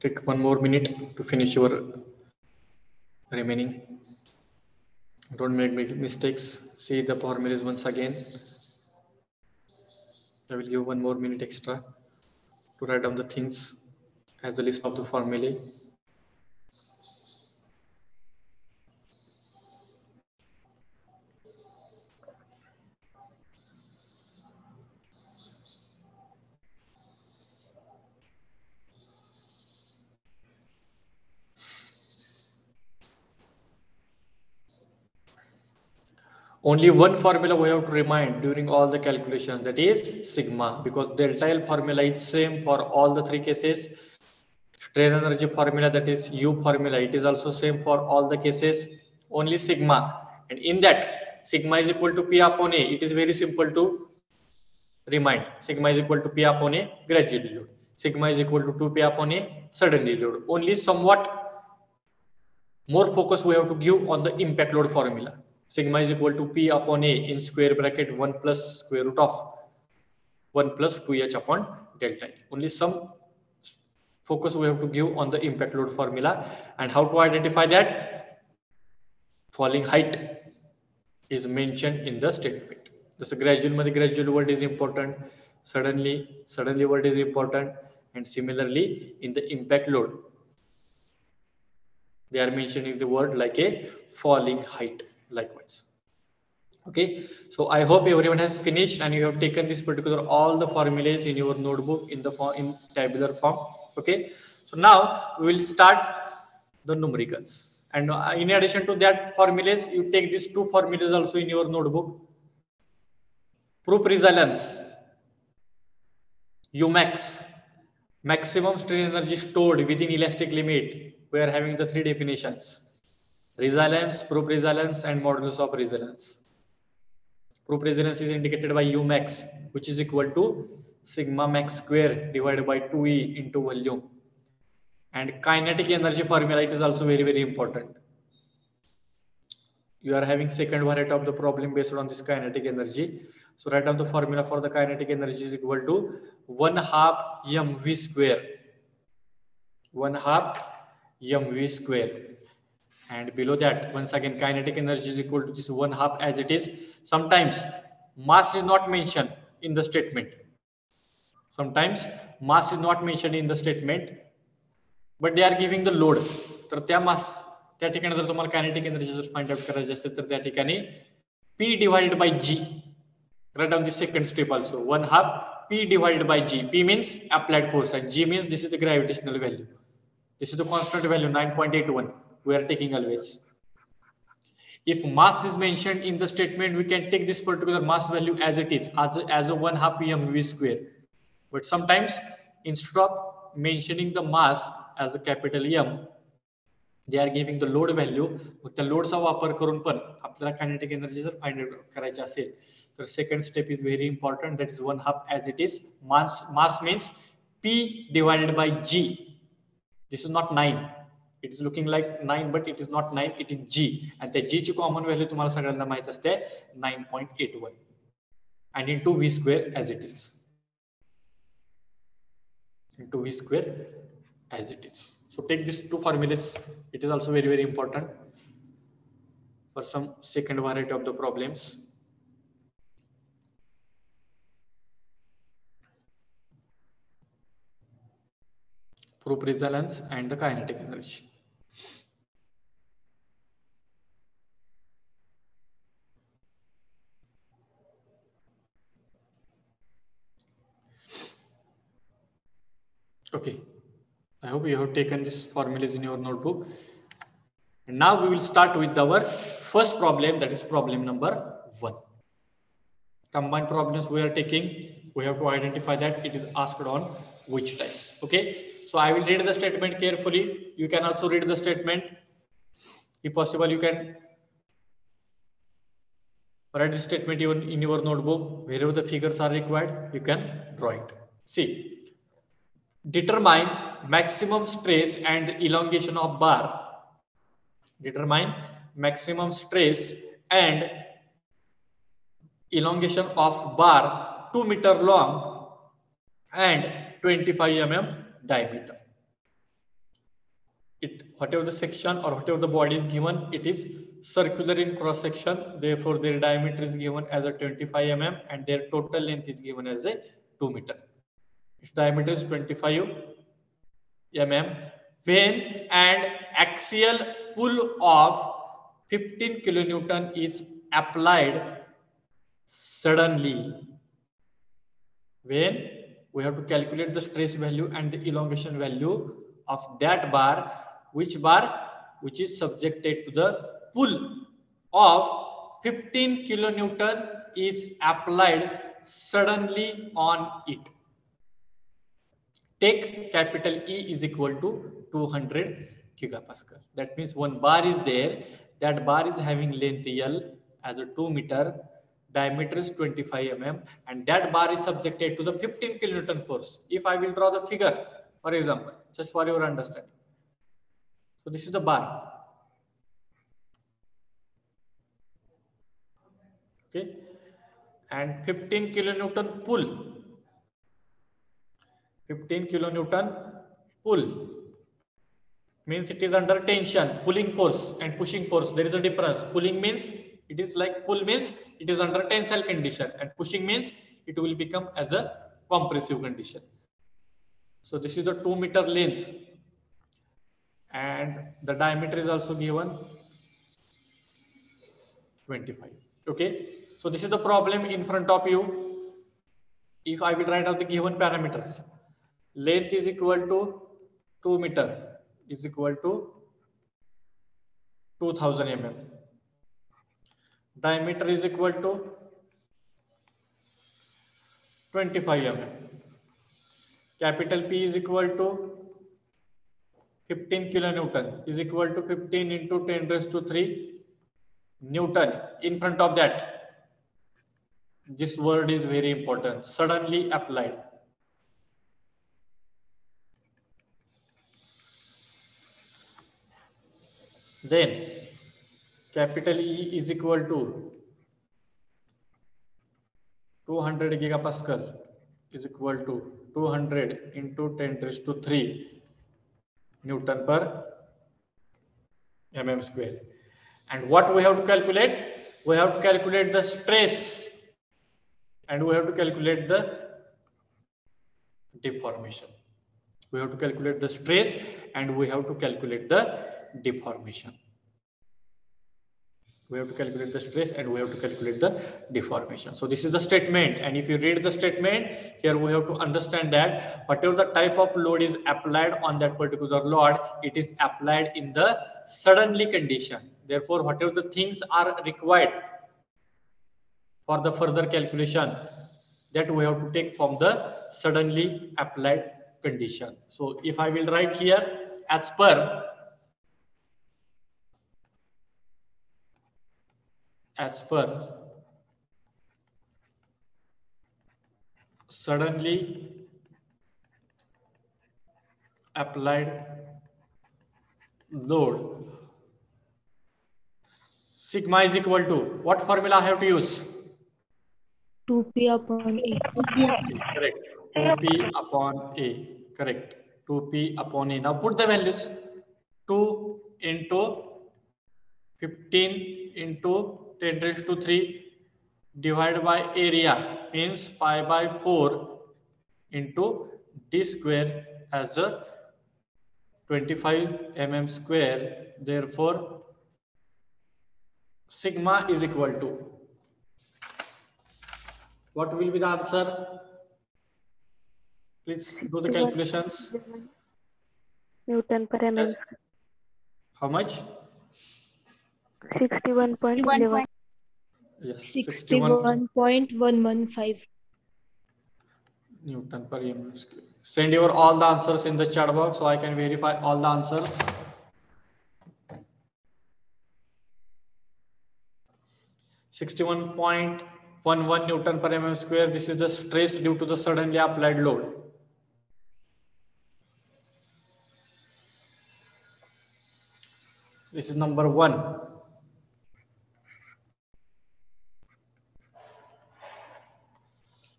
Take 1 more minute to finish your remaining. Don't make mistakes. See the formulas once again. I will give 1 more minute extra to write down the things as the list of the formulae. Only one formula we have to remind during all the calculations, that is sigma, because delta L formula is same for all the 3 cases. Strain energy formula, that is U formula, it is also same for all the cases. Only sigma, and in that sigma is equal to P upon A. It is very simple to remind. Sigma is equal to P upon A gradually load. Sigma is equal to 2P upon A suddenly load. Only somewhat more focus we have to give on the impact load formula. Sigma is equal to P upon A in square bracket 1 plus square root of 1 plus 2H upon delta L. Only some focus we have to give on the impact load formula. And how to identify that? Falling height is mentioned in the statement. This gradual word is important. Suddenly word is important. And similarly in the impact load, they are mentioning the word like a falling height likewise. Okay, so I hope everyone has finished and you have taken this particular all the formulas in your notebook in the form, in tabular form. Okay, so now we will start the numericals, and in addition to that formulas, you take these 2 formulas also in your notebook. Proof resilience, Umax, maximum strain energy stored within elastic limit, we are having the three definitions: resilience, proof resilience, and modulus of resilience. Proof resilience is indicated by U max, which is equal to sigma max square divided by 2E into volume. And kinetic energy formula, it is also very, very important. You are having second variety of the problem based on this kinetic energy. So write down the formula for the kinetic energy is equal to 1/2 mv square. 1/2 mv square. And below that, once again, kinetic energy is equal to this 1/2 as it is. Sometimes mass is not mentioned in the statement. Sometimes mass is not mentioned in the statement, but they are giving the load. तर त्या ठिकाणी जर तुम्हाला kinetic energy जर find out करायची असेल तर त्या ठिकाणी P divided by G. Write down the second step also. 1/2 P divided by G. P means applied force and G means this is the gravitational value. This is the constant value 9.81. We are taking always. If mass is mentioned in the statement, we can take this particular mass value as it is, as a 1/2 mv square. But sometimes instead of mentioning the mass as a capital M, they are giving the load value. मग त्या लोडचा वापर करून पण आपल्याला kinetic energy जर find out करायची असेल तर second step is very important, that is 1/2 as it is. Mass means P divided by G. This is not 9. It is looking like 9, but it is not 9, it is G. And the G ची common value तुम्हाला सगळ्यांना माहित असते 9.81 and into V square as it is. Into V square as it is. So take these two formulas. It is also very, very important for some second variety of the problems. Proof resilience and the kinetic energy. Okay, I hope you have taken these formulas in your notebook. And now we will start with our first problem, that is problem number 1. Combined problems we are taking, we have to identify that it is asked on which types. Okay, so I will read the statement carefully. You can also read the statement. If possible, you can write the statement even in your notebook. Wherever the figures are required, you can draw it. See, determine maximum stress and elongation of bar. Determine maximum stress and elongation of bar 2 meter long and 25 mm diameter. Whatever the section or whatever the body is given, it is circular in cross section. Therefore, their diameter is given as a 25 mm and their total length is given as a 2 meter. Its diameter is 25 mm. When an axial pull of 15 kilonewton is applied suddenly, when we have to calculate the stress value and the elongation value of that bar, which is subjected to the pull of 15 kilonewton is applied suddenly on it. Take capital E is equal to 200 gigapascal. That means one bar is there. That bar is having length L as a 2 meter, diameter is 25 mm, and that bar is subjected to the 15 kilonewton force. If I will draw the figure, for example, just for your understanding. So this is the bar. Okay, and 15 kilonewton pull. 15 kilonewton pull means it is under tension. Pulling force and pushing force, there is a difference. Pulling means it is like, pull means it is under tensile condition, and pushing means it will become as a compressive condition. So this is the 2 meter length and the diameter is also given 25. Okay, so this is the problem in front of you. If I will write out the given parameters, length is equal to 2 meter is equal to 2000 mm. Diameter is equal to 25 mm. Capital P is equal to 15 kilonewton is equal to 15 into 10 raised to 3 Newton. In front of that, this word is very important. Suddenly applied. Then capital E is equal to 200 gigapascal is equal to 200 into 10 raised to 3 Newton per mm square. And what we have to calculate? We have to calculate the stress and we have to calculate the deformation. We have to calculate the stress and we have to calculate the deformation. We have to calculate the stress and we have to calculate the deformation. So this is the statement, and if you read the statement here, we have to understand that whatever the type of load is applied on that particular load, it is applied in the suddenly condition. Therefore, whatever the things are required for the further calculation, that we have to take from the suddenly applied condition. So if I will write here, as per suddenly applied load, sigma is equal to what formula I have to use? 2p upon a. Correct. 2p upon a. Correct. 2p upon a. Now put the values. 2 into 15 into 10 raised to 3 divided by area means pi by 4 into d square as a 25 mm square. Therefore, sigma is equal to, what will be the answer? Please do the calculations. Newton per mm. Yes. How much? 61.11. Yes, 61 61.115. Newton per mm square. Send your all the answers in the chat box so I can verify all the answers. .11 Newton per mm square. This is the stress due to the suddenly applied load. This is number 1.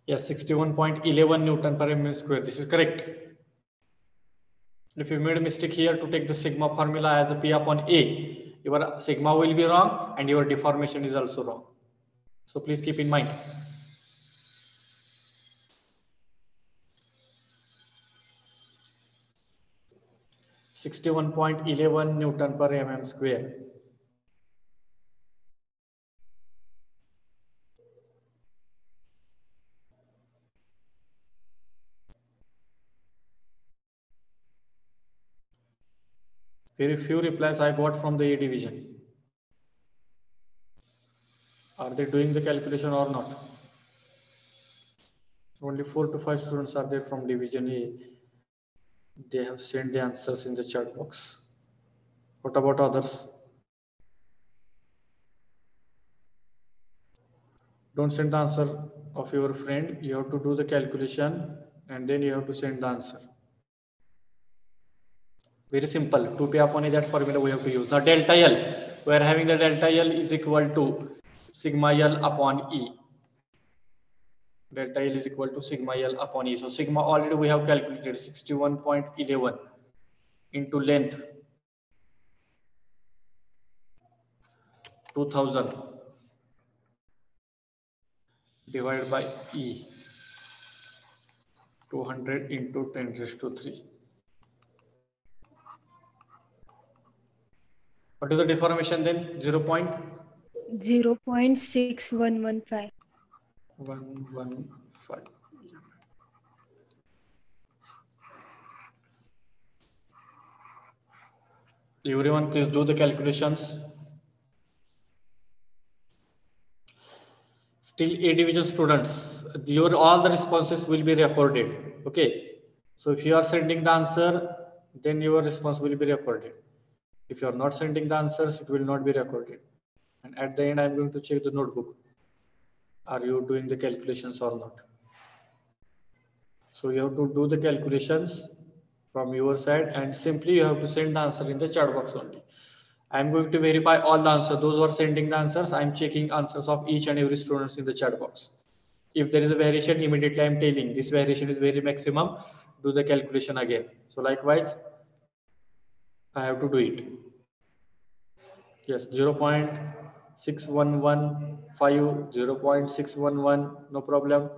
Yes, 61.11 Newton per mm square. This is correct. If you made a mistake here to take the sigma formula as a P upon A, your sigma will be wrong and your deformation is also wrong. So please keep in mind. .11 Newton per mm square. Very few replies I got from the A division. Are they doing the calculation or not? Only 4 to 5 students are there from division A. They have sent the answers in the chat box. What about others? Don't send the answer of your friend. You have to do the calculation and then you have to send the answer. Very simple. 2p upon a, that formula we have to use. Now delta L, we are having the delta L is equal to sigma L upon E. Delta L is equal to sigma L upon E. So sigma already we have calculated 61.11 into length 2000 divided by E 200 into 10 raised to 3. What is the deformation then? 0.6115. 115. Everyone, please do the calculations. Still A division students, all the responses will be recorded. Okay. So if you are sending the answer then your response will be recorded. If you are not sending the answers, it will not be recorded. And at the end, I'm going to check the notebook. Are you doing the calculations or not? So you have to do the calculations from your side, and simply you have to send the answer in the chat box only. I'm going to verify all the answers. Those who are sending the answers, I'm checking answers of each and every students in the chat box. If there is a variation, immediately I'm telling this variation is very maximum. Do the calculation again. So likewise, I have to do it. Yes, 0.6115, 0.611, no problem.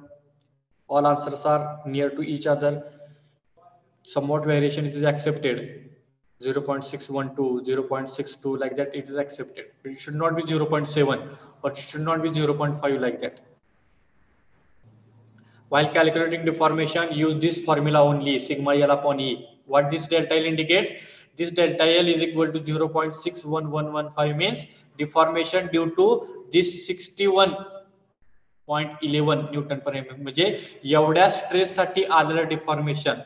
All answers are near to each other. Somewhat variation is accepted. 0.612, 0.62, like that, it is accepted. It should not be 0.7 or it should not be 0.5 like that. While calculating deformation, use this formula only, sigma L upon E. What this delta L indicates? This delta L is equal to 0.61115 means deformation due to this 61.11 Newton per mm. म्हणजे एवढ्या stress साठी आलेलं deformation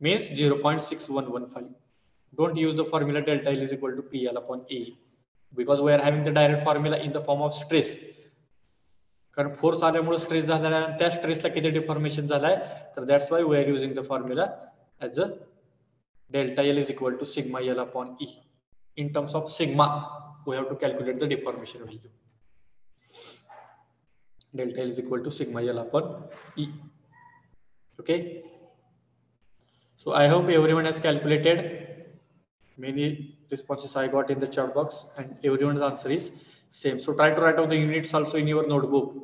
means 0.6115. Don't use the formula delta L is equal to PL upon E, because we are having the direct formula in the form of stress. कारण force आल्यामुळे stress झालेला आहे आणि त्या स्ट्रेसला किती डिफॉर्मेशन झालाय, तर that's why we are using the formula as a delta L is equal to sigma L upon E. In terms of sigma we have to calculate the deformation value. Delta L is equal to sigma L upon E. Okay, so I hope everyone has calculated. Many responses I got in the chat box and everyone's answer is same. So try to write down the units also in your notebook.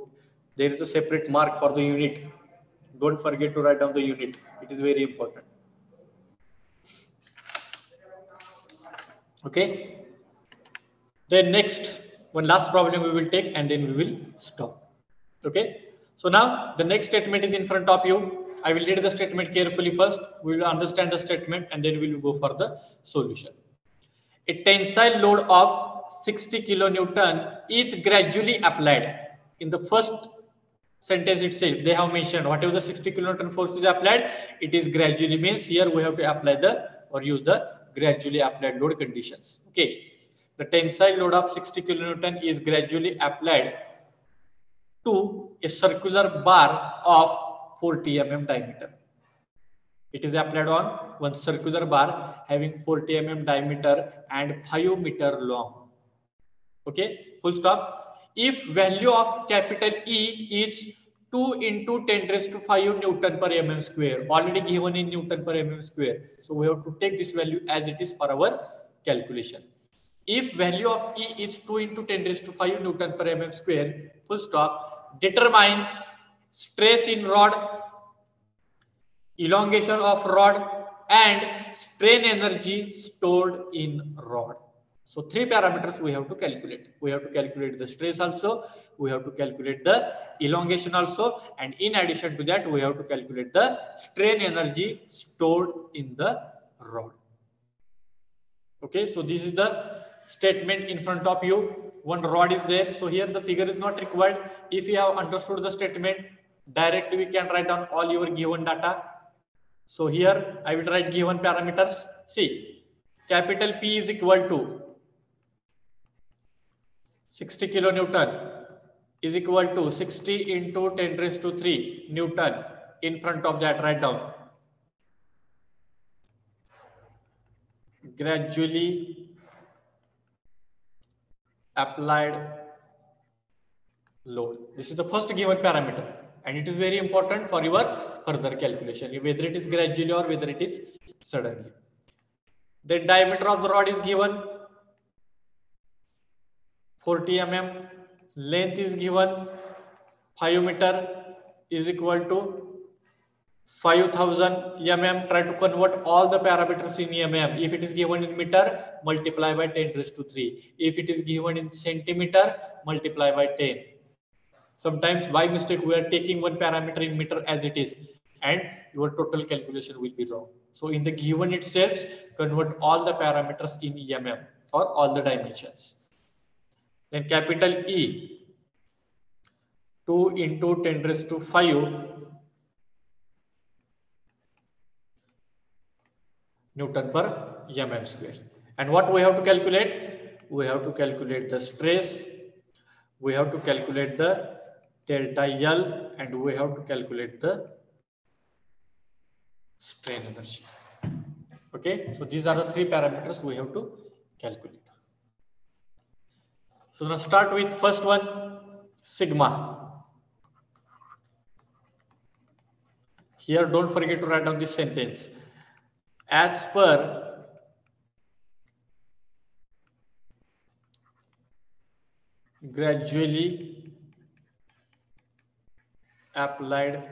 There is a separate mark for the unit. Don't forget to write down the unit. It is very important. Okay. Then next, one last problem we will take and then we will stop. Okay. So now the next statement is in front of you. I will read the statement carefully first. We will understand the statement and then we will go for the solution. A tensile load of 60 kilonewton is gradually applied. In the first sentence itself, they have mentioned whatever the 60 kilonewton force is applied, it is gradually, means here we have to apply the or use the gradually applied load conditions. Okay, the tensile load of 60 kilonewton is gradually applied to a circular bar of 40 mm diameter. It is applied on one circular bar having 40 mm diameter and 5 meter long. Okay, full stop. If value of capital E is 2 into 10 raised to 5 Newton per mm square, already given in Newton per mm square. So we have to take this value as it is for our calculation. If value of E is 2 into 10 raised to 5 Newton per mm square, full stop, determine stress in rod, elongation of rod and strain energy stored in rod. So three parameters we have to calculate. We have to calculate the stress also, we have to calculate the elongation also, and in addition to that we have to calculate the strain energy stored in the rod. Okay, so this is the statement in front of you. One rod is there, so here the figure is not required. If you have understood the statement, directly we can write down all your given data. So here I will write given parameters. See, capital P is equal to 60 kilonewton is equal to 60 into 10 raised to 3 Newton. In front of that, write down gradually applied load. This is the first given parameter and it is very important for your further calculation, whether it is gradually or whether it is suddenly. The diameter of the rod is given 40 mm, length is given 5 meter is equal to 5000 mm. Try to convert all the parameters in mm. If it is given in meter, multiply by 10 raised to 3. If it is given in centimeter, multiply by 10. Sometimes by mistake we are taking one parameter in meter as it is and your total calculation will be wrong. So in the given itself, convert all the parameters in mm or all the dimensions. Then capital E, 2 into 10 raised to 5 Newton per mm square. And what we have to calculate? We have to calculate the stress, we have to calculate the delta L, and we have to calculate the strain energy. Okay, so these are the three parameters we have to calculate. So now start with first one, sigma. Here don't forget to write down this sentence. As per gradually applied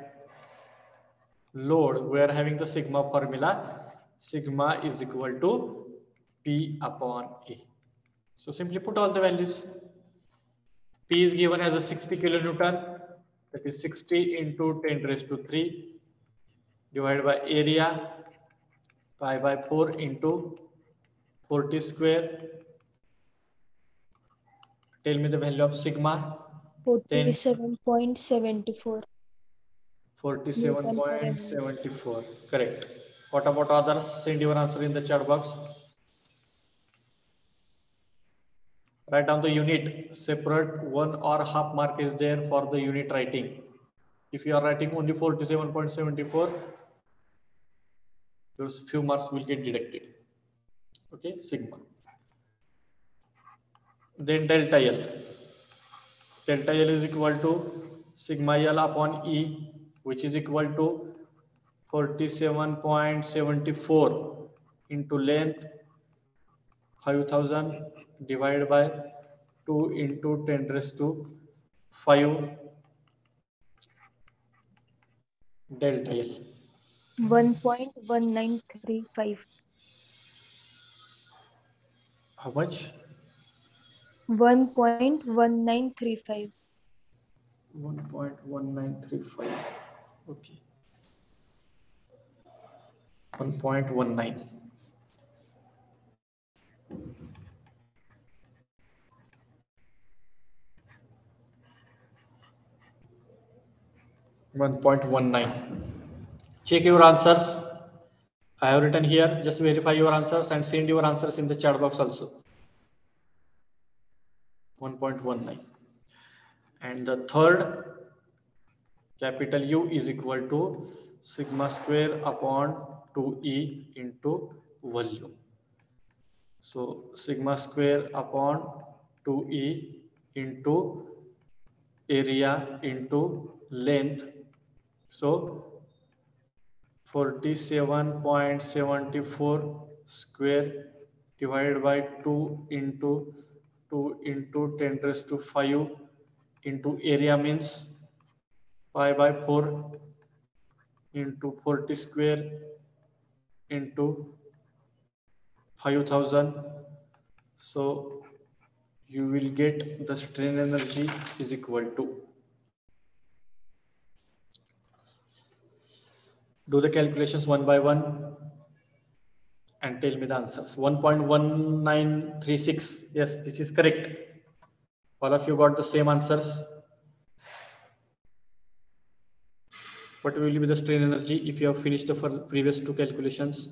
load, we are having the sigma formula. Sigma is equal to P upon A. So simply put all the values. P is given as a 60 kilonewton, that is 60 into 10 raised to 3 divided by area pi by 4 into 40 square. Tell me the value of sigma. 47.74. 47.74. Correct. What about others? Send your answer in the chat box. Write down the unit. Separate 1 or half mark is there for the unit writing. If you are writing only 47.74, those few marks will get deducted. Okay, sigma. Then delta L. Delta L is equal to sigma L upon E, which is equal to 47.74 into length 5000 divided by 2 into 10 raised to 5 delta L. 1.1935. How much? 1.1935. 1.1935. Okay. 1.19. Check your answers. I have written here. Just verify your answers and send your answers in the chat box also. 1.19. And the third, capital U is equal to sigma square upon 2E into volume. So sigma square upon 2E into area into length. So 47.74 square divided by 2 into 10 raised to 5 into area means pi by 4 into 40 square into 5000. So you will get the strain energy is equal to. Do the calculations one by one and tell me the answers. 1.1936. Yes, this is correct. All of you got the same answers. What will be the strain energy if you have finished the previous two calculations?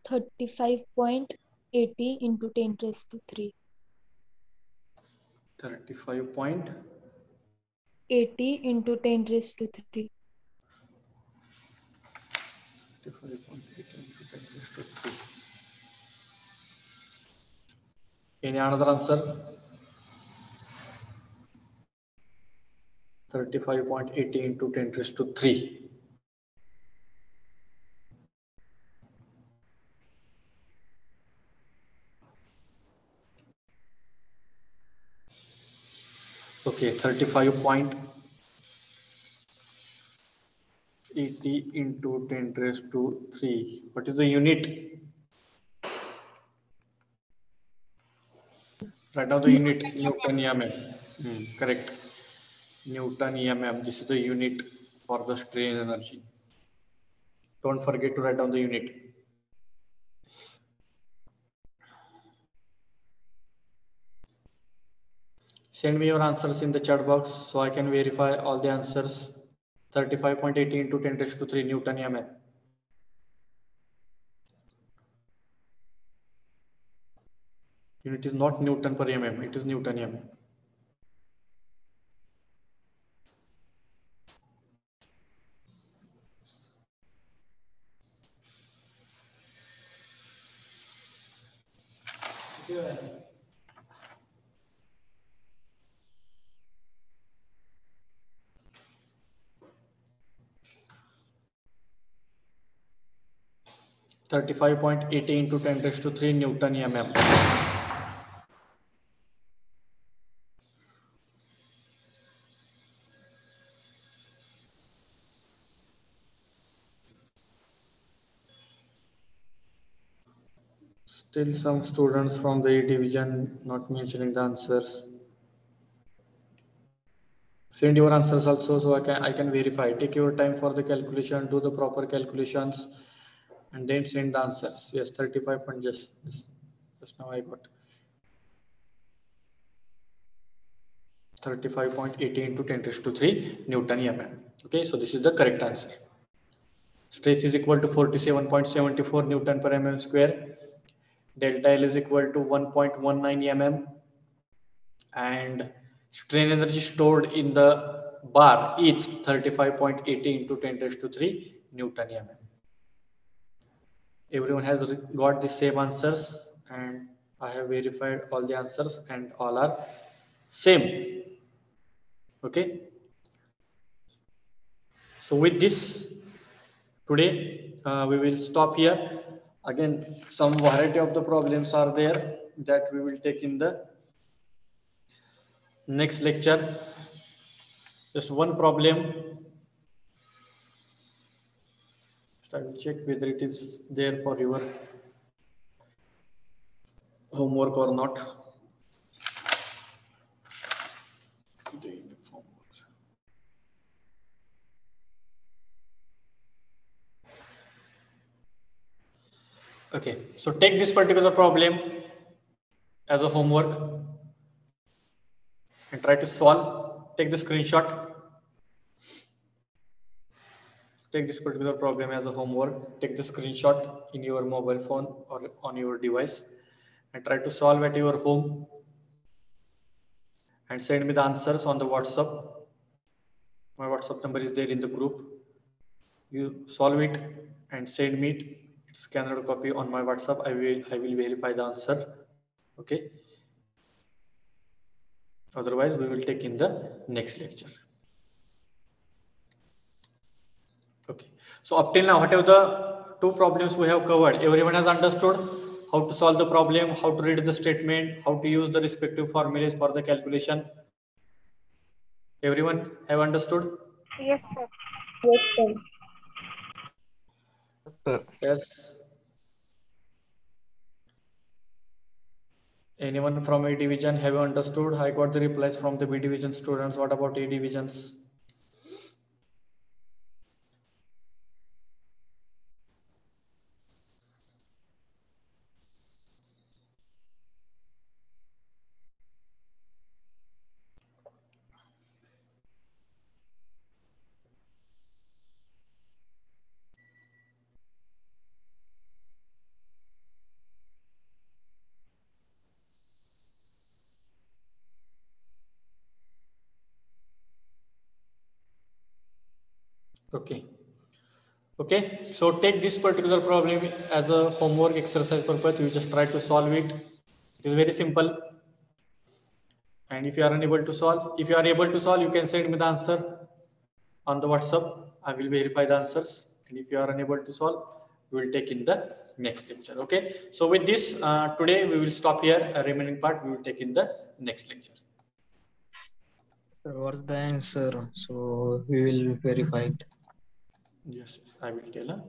.80 into 10 raised to 3. 35.80 into 10 raised to 3. Any another answer? 35.80 into 10 raised to 3. Okay, 35.80 into 10 raised to 3. What is the unit? Write down the unit. Newton mm. Correct. Newton mm. This is the unit for the strain energy. Don't forget to write down the unit. Send me your answers in the chat box so I can verify all the answers. 35.80 into 10 raised to 3 Newton mm. Unit is not Newton per mm, it is Newton mm. Yeah. .80 into 10 raised to 3 Newton mm. Still some students from the A division not mentioning the answers. Send your answers also so I can verify. Take your time for the calculation, do the proper calculations, and then send the answers. Yes, 35 point just now I got 35.80 into 10 raised to 3 Newton mm. Okay, so this is the correct answer. Stress is equal to 47.74 Newton per mm square. Delta L is equal to 1.19 mm, and strain energy stored in the bar is 35.80 into 10 raised to 3 Newton mm. Everyone has got the same answers, and I have verified all the answers and all are same. Okay. So with this, today we will stop here. Again, some variety of the problems are there that we will take in the next lecture. Just one problem. I will check whether it is there for your homework or not. Okay, so take this particular problem as a homework and try to solve. Take the screenshot. Take this particular problem as a homework. Take the screenshot in your mobile phone or on your device and try to solve at your home and send me the answers on the WhatsApp. My WhatsApp number is there in the group. You solve it and send me scanned copy on my WhatsApp. I will verify the answer. Okay. Otherwise, we will take in the next lecture. Okay. So up till now, whatever the two problems we have covered, everyone has understood how to solve the problem, how to read the statement, how to use the respective formulas for the calculation. Everyone have understood? Yes, sir. Yes, sir. Sir, Yes. Anyone from A division have understood? I got the replies from the B division students. What about A divisions? Okay. Okay, so take this particular problem as a homework exercise purpose. You just try to solve it. It is very simple. And if you are unable to solve, if you are able to solve, you can send me the answer on the WhatsApp. I will verify the answers. And if you are unable to solve, we will take in the next lecture. Okay, so with this, today we will stop here. Remaining part we will take in the next lecture. Sir, what's the answer? So we will verify it. Yes, I will tell.